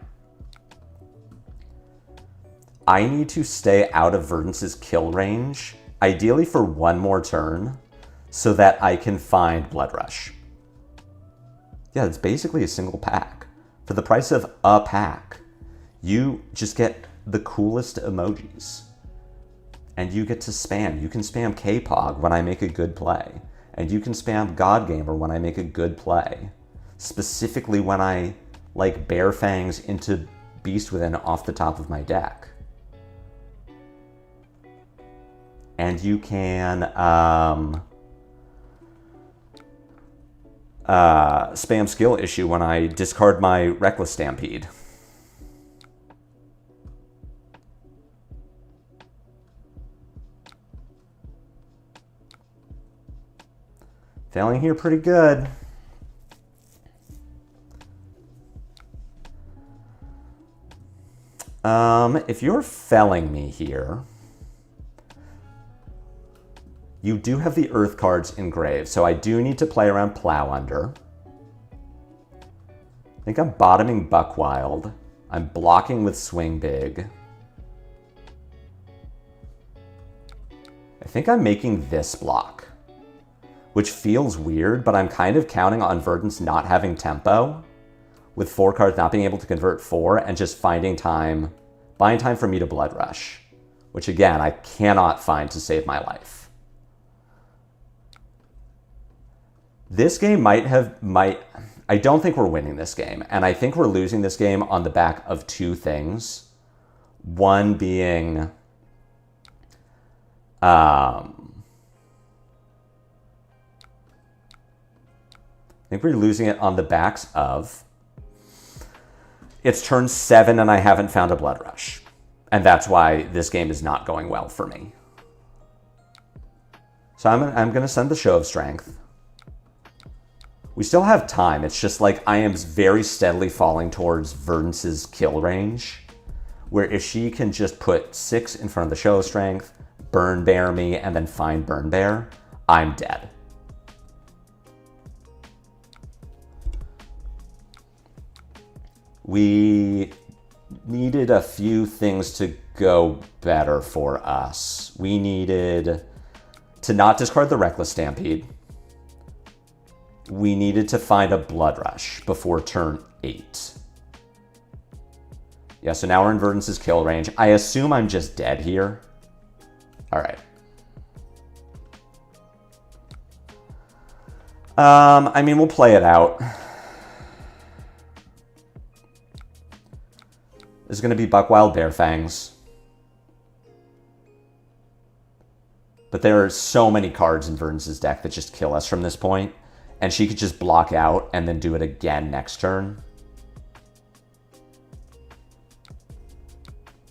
I need to stay out of Verdance's kill range, ideally for 1 more turn, so that I can find Blood Rush. Yeah, it's basically a single pack. For the price of a pack, you just get the coolest emojis. And you get to spam. You can spam K-Pog when I make a good play. And you can spam God Gamer when I make a good play. Specifically when I like Bear Fangs into Beast Within off the top of my deck. And you can spam Skill Issue when I discard my Reckless Stampede. Failing here pretty good. If you're felling me here, you do have the Earth cards engraved, so I do need to play around Plow Under. I think I'm bottoming Buckwild. I'm blocking with Swing Big. I think I'm making this block, which feels weird, but I'm kind of counting on Verdance not having tempo, with 4 cards not being able to convert 4, and just buying time for me to Blood Rush, which again, I cannot find to save my life. This game I don't think we're winning this game, and I think we're losing this game on the back of 2 things. One being, I think we're losing it on the backs of, it's turn 7 and I haven't found a Blood Rush. And that's why this game is not going well for me. So I'm going to send the Show of Strength. We still have time. It's just like I am very steadily falling towards Verdance's kill range, where if she can just put 6 in front of the Show of Strength, Burn Bear me, and then find Burn Bear, I'm dead. We needed a few things to go better for us. We needed to not discard the Reckless Stampede. We needed to find a Blood Rush before turn 8. Yeah, so now we're in Verdance's kill range. I assume I'm just dead here. All right. I mean, we'll play it out. This is going to be Buckwild Bear Fangs. But there are so many cards in Verdance's deck that just kill us from this point. And she could just block out and then do it again next turn.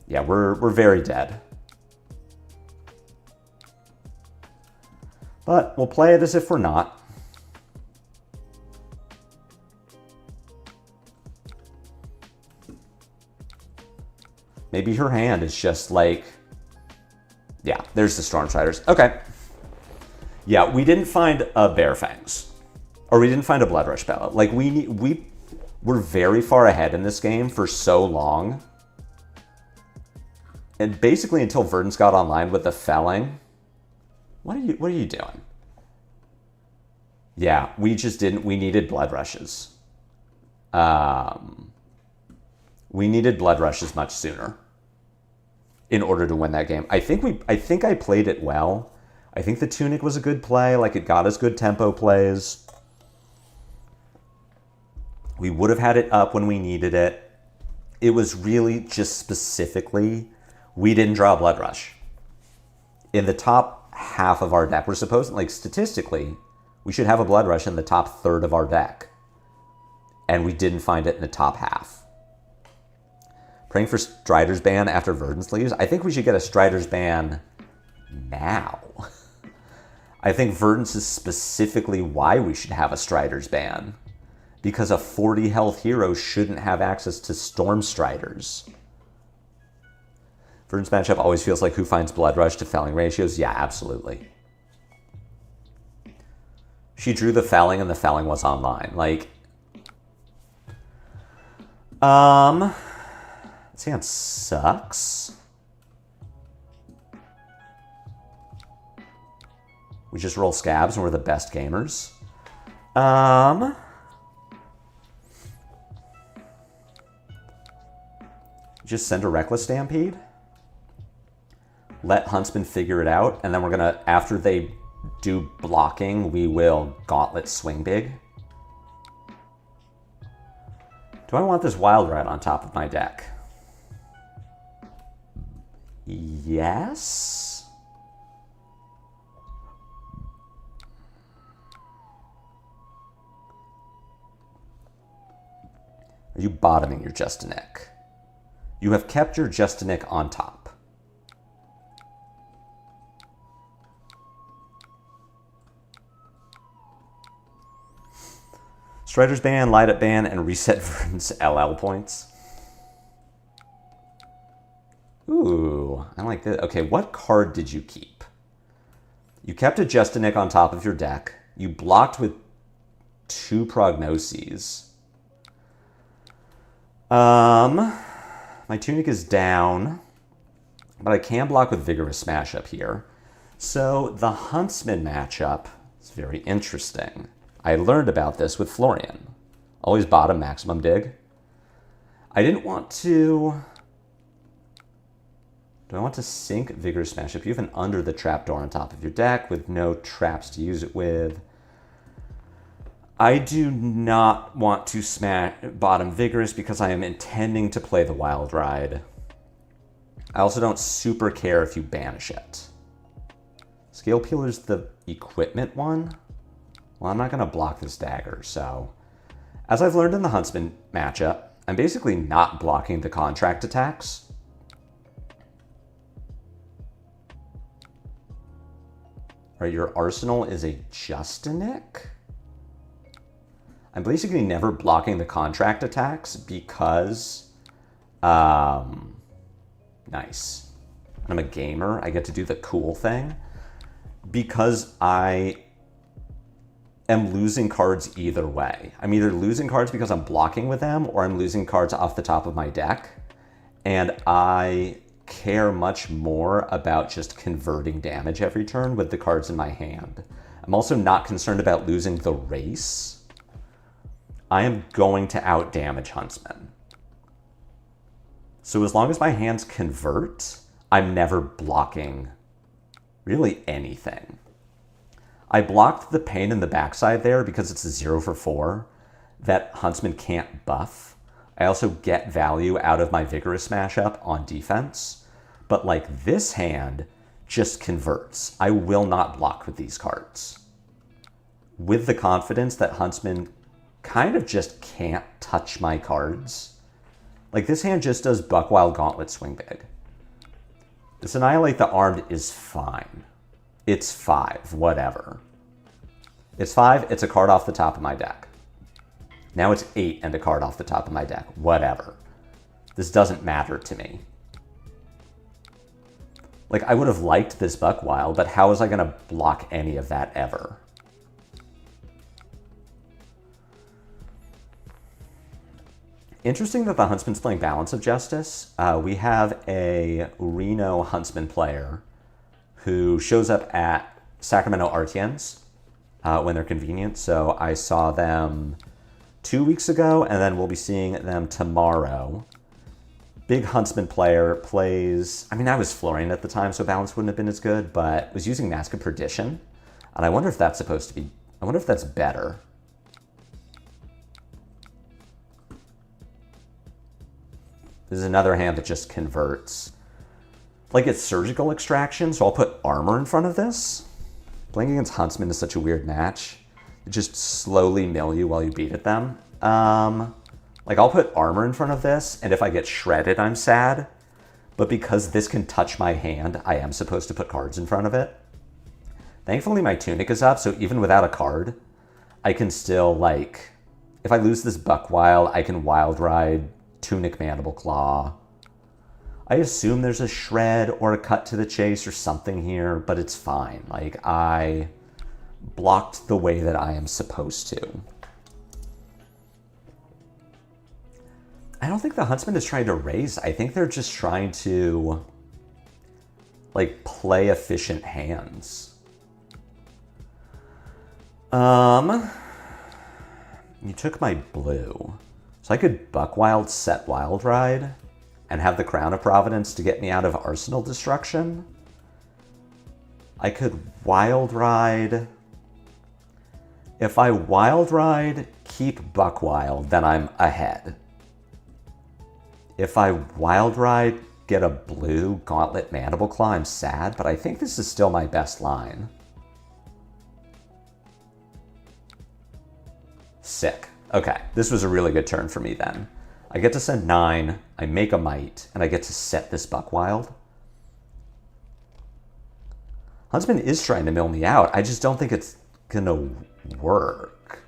Yeah, we're very dead. But we'll play it as if we're not. Maybe her hand is just like, yeah, there's the Storm Striders. Okay. Yeah, we didn't find a Bear Fangs. Or we didn't find a Blood Rush Bella. Like, we were very far ahead in this game for so long. And basically until Verdance got online with the felling. What are you doing? Yeah, we just didn't. We needed Blood Rushes. We needed Blood Rushes much sooner in order to win that game. I think I played it well. I think the Tunic was a good play. Like, it got us good tempo plays. We would have had it up when we needed it. It was really just specifically, we didn't draw a Blood Rush. In the top half of our deck, we're supposed, like, statistically, we should have a Blood Rush in the top third of our deck. And we didn't find it in the top half. Praying for Strider's ban after Verdance leaves. I think we should get a Strider's ban now. I think Verdance is specifically why we should have a Strider's ban. Because a 40 health hero shouldn't have access to Storm Striders. Verdance matchup always feels like who finds Blood Rush to felling ratios? Yeah, absolutely. She drew the felling and the felling was online. Like, this hand sucks. We just roll scabs and we're the best gamers. Just send a Reckless Stampede. Let Huntsman figure it out, and then we're gonna, after they do blocking, we will Gauntlet Swing Big. Do I want this Wild Ride on top of my deck? Yes? Are you bottoming your Justinic? You have kept your Justinic on top. Strider's ban, Light Up ban, and reset Verdance LL points. Ooh, I like this. Okay, what card did you keep? You kept a Justinic on top of your deck. You blocked with 2 Prognoses. My Tunic is down, but I can block with Vigorous Smash up here. So the Huntsman matchup is very interesting. I learned about this with Florian. Always bottom maximum dig. I didn't want to... Do I want to sink Vigorous Smash? If you have an Under the Trapdoor on top of your deck with no traps to use it with, I do not want to smash bottom Vigorous because I am intending to play the Wild Ride. I also don't super care if you banish it. Scale Peeler's the equipment one. Well, I'm not going to block this dagger, so... As I've learned in the Huntsman matchup, I'm basically not blocking the contract attacks. Alright, your arsenal is a Justinic? I'm basically never blocking the contract attacks because... Nice. I'm a gamer, I get to do the cool thing. Because I... am losing cards either way. I'm either losing cards because I'm blocking with them, or I'm losing cards off the top of my deck. And I care much more about just converting damage every turn with the cards in my hand. I'm also not concerned about losing the race. I am going to out-damage Huntsman. So as long as my hands convert, I'm never blocking really anything. I blocked the pain in the backside there because it's a 0 for 4 that Huntsman can't buff. I also get value out of my Vigorous Smash up on defense. But like this hand just converts. I will not block with these cards. With the confidence that Huntsman kind of just can't touch my cards. Like this hand just does Buckwild Gauntlet Swing Big. This Annihilate the Armed is fine. It's 5, whatever. It's 5, it's a card off the top of my deck. Now it's 8 and a card off the top of my deck, whatever. This doesn't matter to me. Like, I would have liked this Buckwild, but how was I going to block any of that ever? Interesting that the Huntsman's playing Balance of Justice. We have a Reno Huntsman player who shows up at Sacramento RTNs when they're convenient. So I saw them 2 weeks ago, and then we'll be seeing them tomorrow. Big Huntsman player, plays... I mean, I was Florian at the time, so Balance wouldn't have been as good, but was using Mask of Perdition. And I wonder if that's supposed to be... I wonder if that's better. This is another hand that just converts. Like, it's Surgical Extraction, so I'll put Armor in front of this. Playing against Huntsman is such a weird match. It just slowly mill you while you beat at them. Like, I'll put Armor in front of this, and if I get shredded, I'm sad. But because this can touch my hand, I am supposed to put cards in front of it. Thankfully, my Tunic is up, so even without a card, I can still, like... If I lose this Buckwild, I can Wild Ride Tunic Mandible Claw. I assume there's a shred or a cut to the chase or something here, but it's fine. Like, I blocked the way that I am supposed to. I don't think the Huntsman is trying to raise. I think they're just trying to, like, play efficient hands. You took my blue. So I could Buck Wild, set Wild Ride, and have the Crown of Providence to get me out of Arsenal Destruction. I could Wild Ride. If I Wild Ride, keep Buck Wild, then I'm ahead. If I Wild Ride, get a blue Gauntlet Mandible Claw, I'm sad, but I think this is still my best line. Sick. Okay, this was a really good turn for me then. I get to send 9, I make a Might, and I get to set this Buck Wild. Huntsman is trying to mill me out. I just don't think it's gonna work.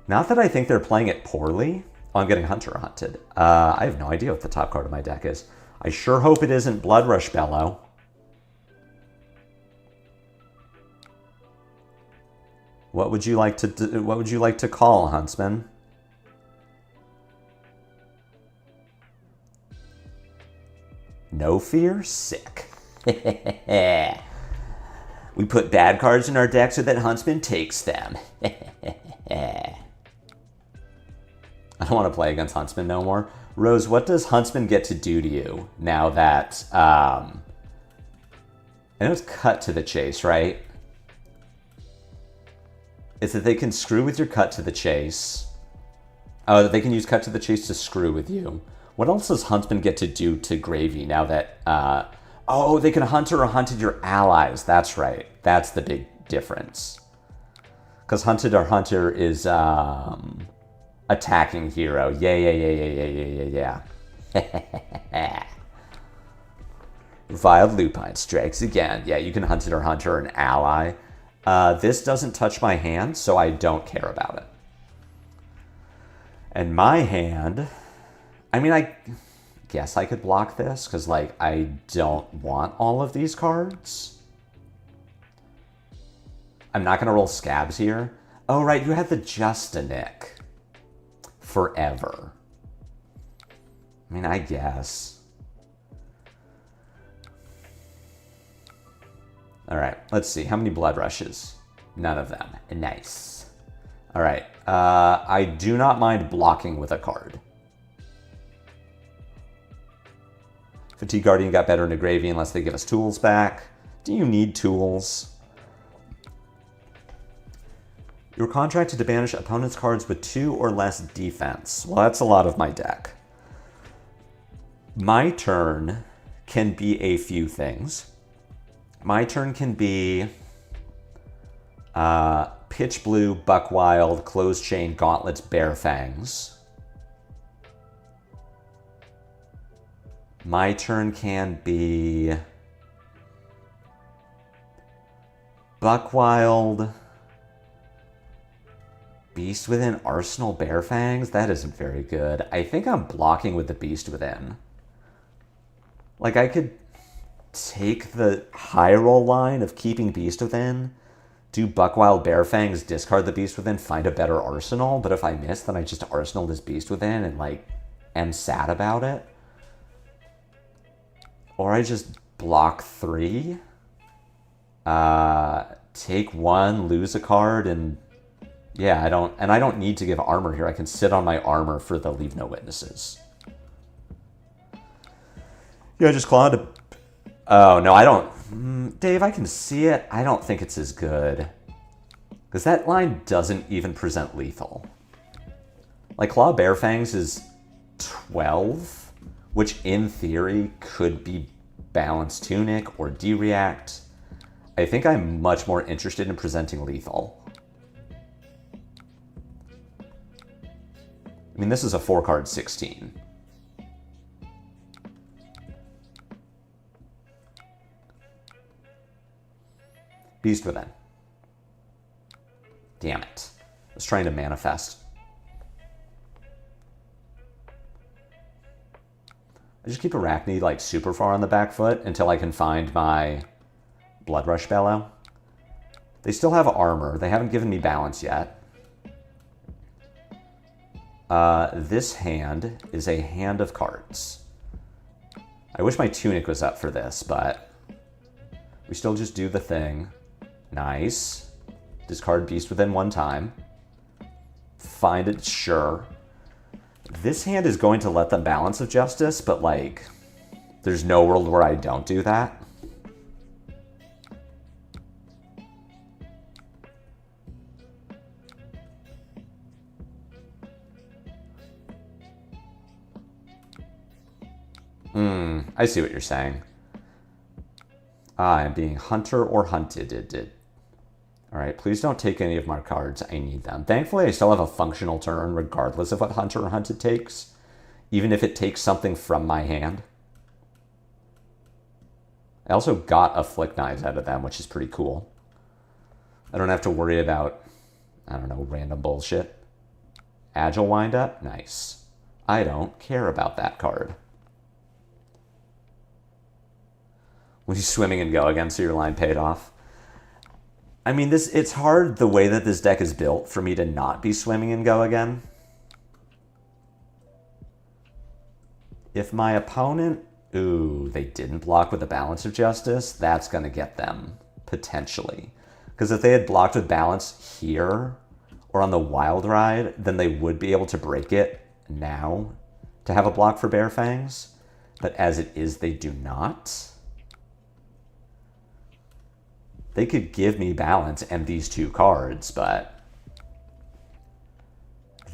Not that I think they're playing it poorly. Oh, I'm getting Hunter Hunted. I have no idea what the top card of my deck is. I sure hope it isn't Blood Rush Bellow. What would you like to do? What would you like to call, Huntsman? No fear? Sick. We put bad cards in our deck so that Huntsman takes them. I don't want to play against Huntsman no more. Rose, what does Huntsman get to do to you now that... I know it's cut to the chase, right? It's that they can screw with your cut to the chase. Oh, that they can use cut to the chase to screw with you. What else does Huntsman get to do to Gravy now that... oh, they can Hunter or Hunted your allies. That's right. That's the big difference. Because Hunted or Hunter is attacking hero. Yeah. Vile Lupine strikes again. Yeah, you can Hunted or Hunter an ally. This doesn't touch my hand, so I don't care about it. And my hand... I mean, I guess I could block this, because, like, I don't want all of these cards. I'm not going to roll Scabs here. Oh, right, you had the Justinic. Forever. I mean, I guess. All right, let's see. How many Blood Rushes? None of them. Nice. All right, I do not mind blocking with a card. Fatigue Guardian got better into Gravy unless they give us tools back. Do you need tools? You're contracted to banish opponent's cards with 2 or less defense. Well, that's a lot of my deck. My turn can be a few things. My turn can be Pitch Blue, Buck Wild, Closed Chain, Gauntlets, Bear Fangs. My turn can be Buck Wild, Beast Within, Arsenal, Bear Fangs. That isn't very good. I think I'm blocking with the Beast Within. Like, I could take the high roll line of keeping Beast Within, do Buck Wild, Bear Fangs, discard the Beast Within, find a better Arsenal, but if I miss, then I just Arsenal this Beast Within and, like, am sad about it. Or I just block 3, take 1, lose a card, and yeah, I don't need to give armor here. I can sit on my armor for the Leave No Witnesses. Yeah, I just clawed. Oh, no, I don't. Dave, I can see it. I don't think it's as good. Because that line doesn't even present lethal. Like, Claw Bear Fangs is 12. Which in theory could be Balanced Tunic or D-React. I think I'm much more interested in presenting lethal. I mean, this is a 4-card 16. Beast Within. Damn it. I was trying to manifest. I just keep Arakni, like, super far on the back foot until I can find my Blood Rush Bellow. They still have armor. They haven't given me balance yet. This hand is a hand of cards. I wish my Tunic was up for this, but we still just do the thing. Nice. Discard beast within 1 time. Find it, sure. This hand is going to let them Balance of Justice, but like, there's no world where I don't do that. I see what you're saying. I'm being hunter or hunted. All right, please don't take any of my cards. I need them. Thankfully, I still have a functional turn regardless of what hunter or hunted takes, even if it takes something from my hand. I also got a Flick Knives out of them, which is pretty cool. I don't have to worry about, I don't know, random bullshit. Agile Windup, nice. I don't care about that card. When you swimming and go again, so your line paid off. I mean, it's hard the way that this deck is built for me to not be swimming and go again. If my opponent, ooh, they didn't block with a Balance of Justice, that's going to get them, potentially. Because if they had blocked with Balance here, or on the Wild Ride, then they would be able to break it now to have a block for Bare Fangs. But as it is, they do not. They could give me Balance and these 2 cards, but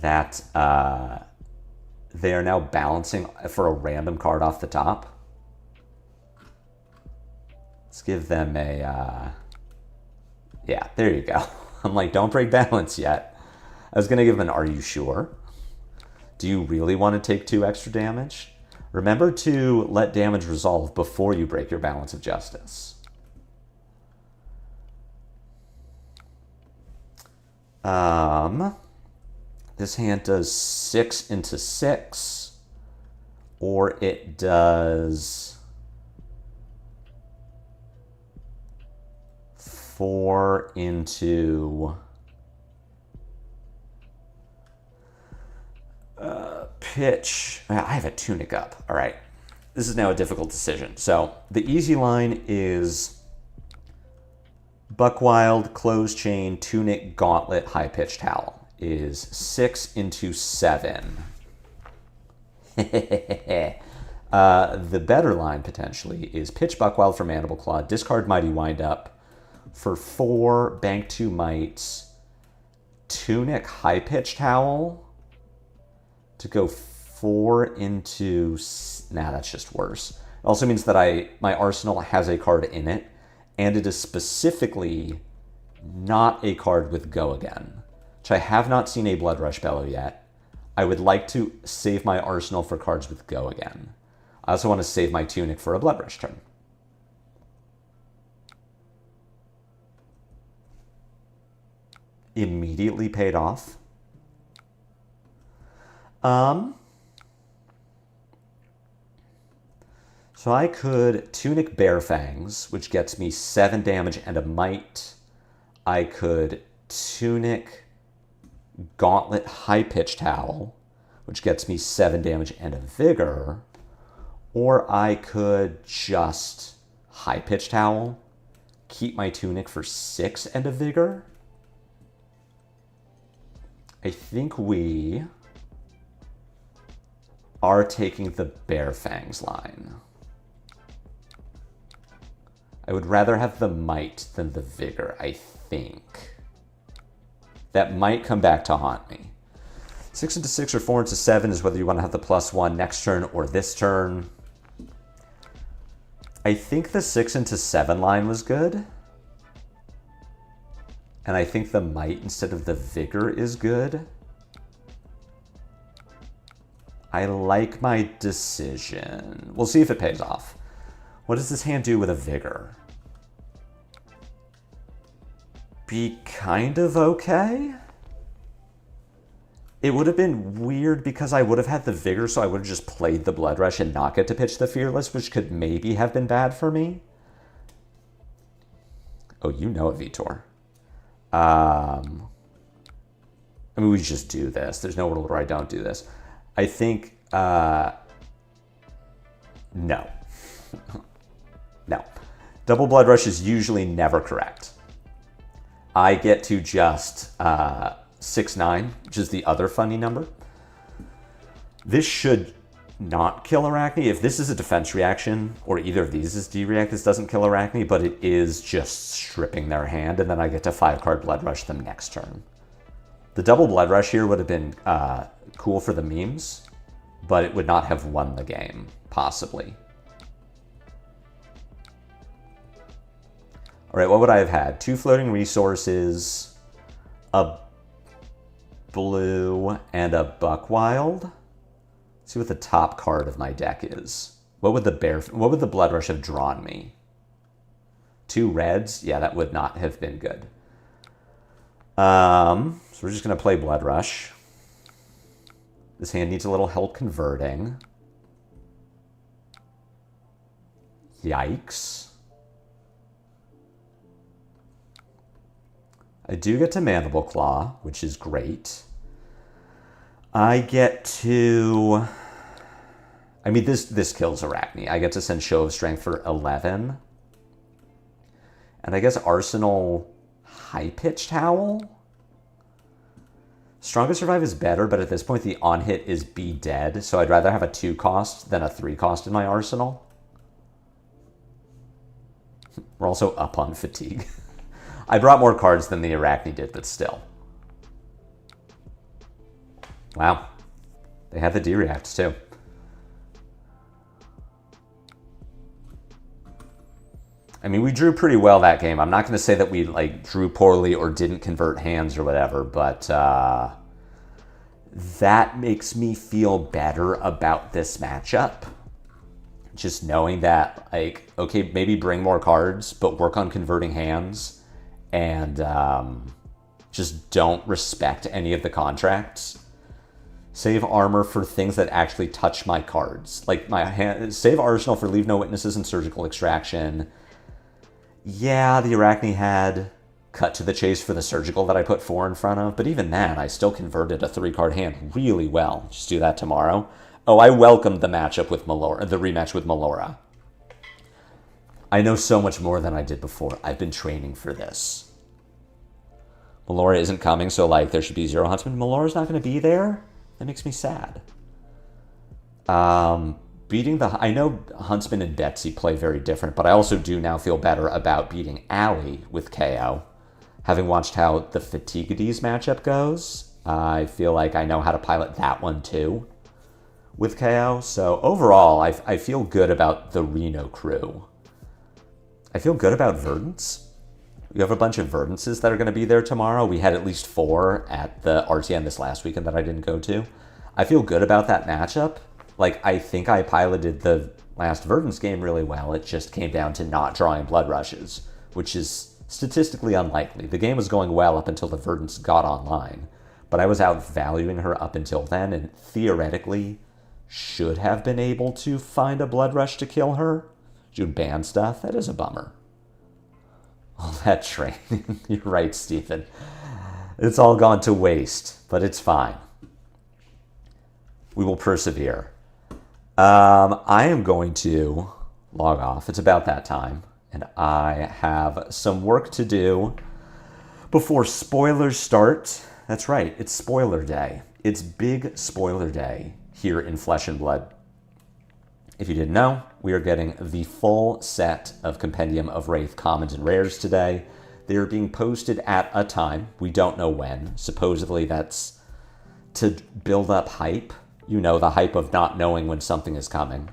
that they are now balancing for a random card off the top. Let's give them a, yeah, there you go. I'm like, don't break Balance yet. I was going to give them an Are You Sure? Do you really want to take 2 extra damage? Remember to let damage resolve before you break your Balance of Justice. This hand does 6 into 6, or it does 4 into pitch. I have a Tunic up. All right. This is now a difficult decision. So the easy line is Buckwild, Close Chain, Tunic, Gauntlet, High Pitched Howl is 6 into 7. The better line potentially is pitch Buckwild for Mandible Claw, discard Mighty Windup for 4, bank 2 mites, Tunic, High Pitched Howl to go 4 into... Nah, that's just worse. It also means that my arsenal has a card in it, and it is specifically not a card with Go Again, which I have not seen a Blood Rush Bellow yet. I would like to save my arsenal for cards with Go Again. I also want to save my Tunic for a Blood Rush turn. Immediately paid off. So I could Tunic Bare Fangs, which gets me 7 damage and a Might. I could Tunic Gauntlet High Pitched Howl, which gets me 7 damage and a Vigor. Or I could just High Pitched Howl, keep my Tunic for 6 and a Vigor. I think we are taking the Bare Fangs line. I would rather have the Might than the Vigor, I think. That might come back to haunt me. 6 into 6 or 4 into 7 is whether you want to have the +1 next turn or this turn. I think the 6 into 7 line was good. And I think the Might instead of the Vigor is good. I like my decision. We'll see if it pays off. What does this hand do with a Vigor? Be kind of okay? It would have been weird because I would have had the Vigor, so I would have just played the Blood Rush and not get to pitch the Fearless, which could maybe have been bad for me. Oh, you know it, Vitor. I mean, we just do this. There's no world where I don't do this. I think, no. No. Double Blood Rush is usually never correct. I get to just 6-9, which is the other funny number. This should not kill Arakni. If this is a defense reaction, or either of these is D-react, this doesn't kill Arakni, but it is just stripping their hand, and then I get to 5-card Blood Rush them next turn. The double Blood Rush here would have been cool for the memes, but it would not have won the game, possibly. All right, what would I have had? 2 floating resources, a blue, and a Buckwild. Let's see what the top card of my deck is. What would the Blood Rush have drawn me? 2 reds? Yeah, that would not have been good. So we're just going to play Blood Rush. This hand needs a little help converting. Yikes. I do get to Mandible Claw, which is great. I get to... I mean, this kills Arakni. I get to send Show of Strength for 11. And I guess Arsenal High-Pitched Howl? Strongest Survive is better, but at this point the on-hit is Be Dead, so I'd rather have a 2-cost than a 3-cost in my arsenal. We're also up on fatigue. I brought more cards than the Arakni did, but still. Wow. They had the D-reacts too. I mean, we drew pretty well that game. I'm not going to say that we drew poorly or didn't convert hands or whatever, but that makes me feel better about this matchup. Just knowing that, okay, maybe bring more cards, but work on converting hands. And just don't respect any of the contracts. Save armor for things that actually touch my cards. Like save Arsenal for Leave No Witnesses and Surgical Extraction. Yeah, the Arakni had Cut to the Chase for the Surgical that I put 4 in front of. But even that, I still converted a 3-card hand really well. Just do that tomorrow. Oh, I welcomed the matchup with Melora, the rematch with Melora. I know so much more than I did before. I've been training for this. Melora isn't coming, so there should be 0 Huntsman. Melora's not going to be there? That makes me sad. Beating I know Huntsman and Betsy play very different, but I also do now feel better about beating Allie with Kayo. Having watched how the Fatiguities matchup goes, I feel like I know how to pilot that one too with Kayo. So overall, I feel good about the Reno crew. I feel good about Verdance. We have a bunch of Verdances that are going to be there tomorrow. We had at least 4 at the RTN this last weekend that I didn't go to. I feel good about that matchup. I think I piloted the last Verdance game really well. It just came down to not drawing Blood Rushes, which is statistically unlikely. The game was going well up until the Verdance got online, but I was outvaluing her up until then, and theoretically should have been able to find a Blood Rush to kill her. She would ban stuff. That is a bummer. All that training. You're right, Stephen. It's all gone to waste, but it's fine. We will persevere. I am going to log off. It's about that time, and I have some work to do before spoilers start. That's right, it's spoiler day. It's big spoiler day here in Flesh and Blood. If you didn't know, we are getting the full set of Compendium of Wraith Commons and Rares today. They are being posted at a time. We don't know when. Supposedly that's to build up hype. You know, the hype of not knowing when something is coming.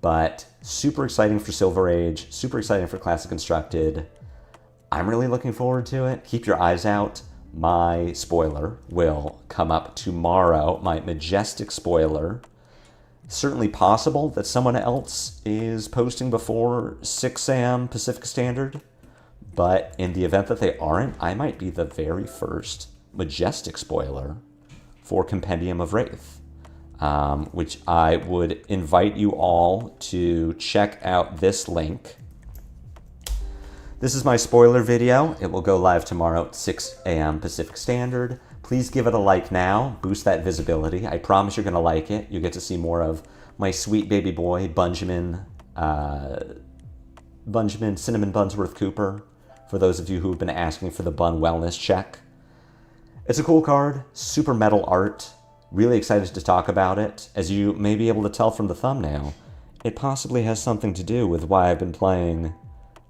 But super exciting for Silver Age. Super exciting for Classic Constructed. I'm really looking forward to it. Keep your eyes out. My spoiler will come up tomorrow. My majestic spoiler. Certainly possible that someone else is posting before 6 a.m. Pacific Standard, but in the event that they aren't, I might be the very first majestic spoiler for Compendium of Wraith, which I would invite you all to check out this link. This is my spoiler video. It will go live tomorrow at 6 a.m. Pacific Standard. Please give it a like now, boost that visibility. I promise you're going to like it. You'll get to see more of my sweet baby boy, Cinnamon Bunsworth Cooper for those of you who have been asking for the Bun Wellness Check. It's a cool card, super metal art. Really excited to talk about it. As you may be able to tell from the thumbnail, it possibly has something to do with why I've been playing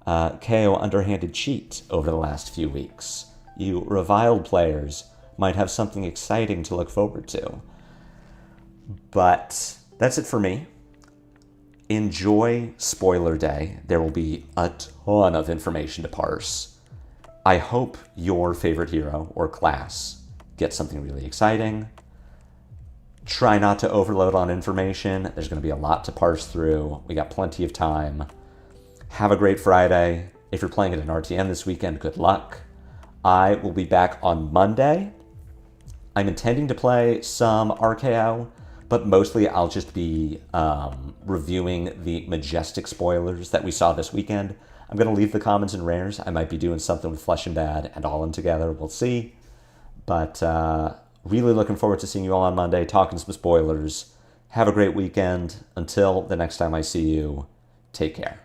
Kayo Underhanded Cheat over the last few weeks. You reviled players might have something exciting to look forward to. But that's it for me. Enjoy Spoiler Day. There will be a ton of information to parse. I hope your favorite hero or class gets something really exciting. Try not to overload on information. There's going to be a lot to parse through. We got plenty of time. Have a great Friday. If you're playing it in RTN this weekend, good luck. I will be back on Monday. I'm intending to play some RKO, but mostly I'll just be reviewing the Majestic spoilers that we saw this weekend. I'm going to leave the commons and rares. I might be doing something with Flesh and Bad and All In together. We'll see. But really looking forward to seeing you all on Monday, talking some spoilers. Have a great weekend. Until the next time I see you, take care.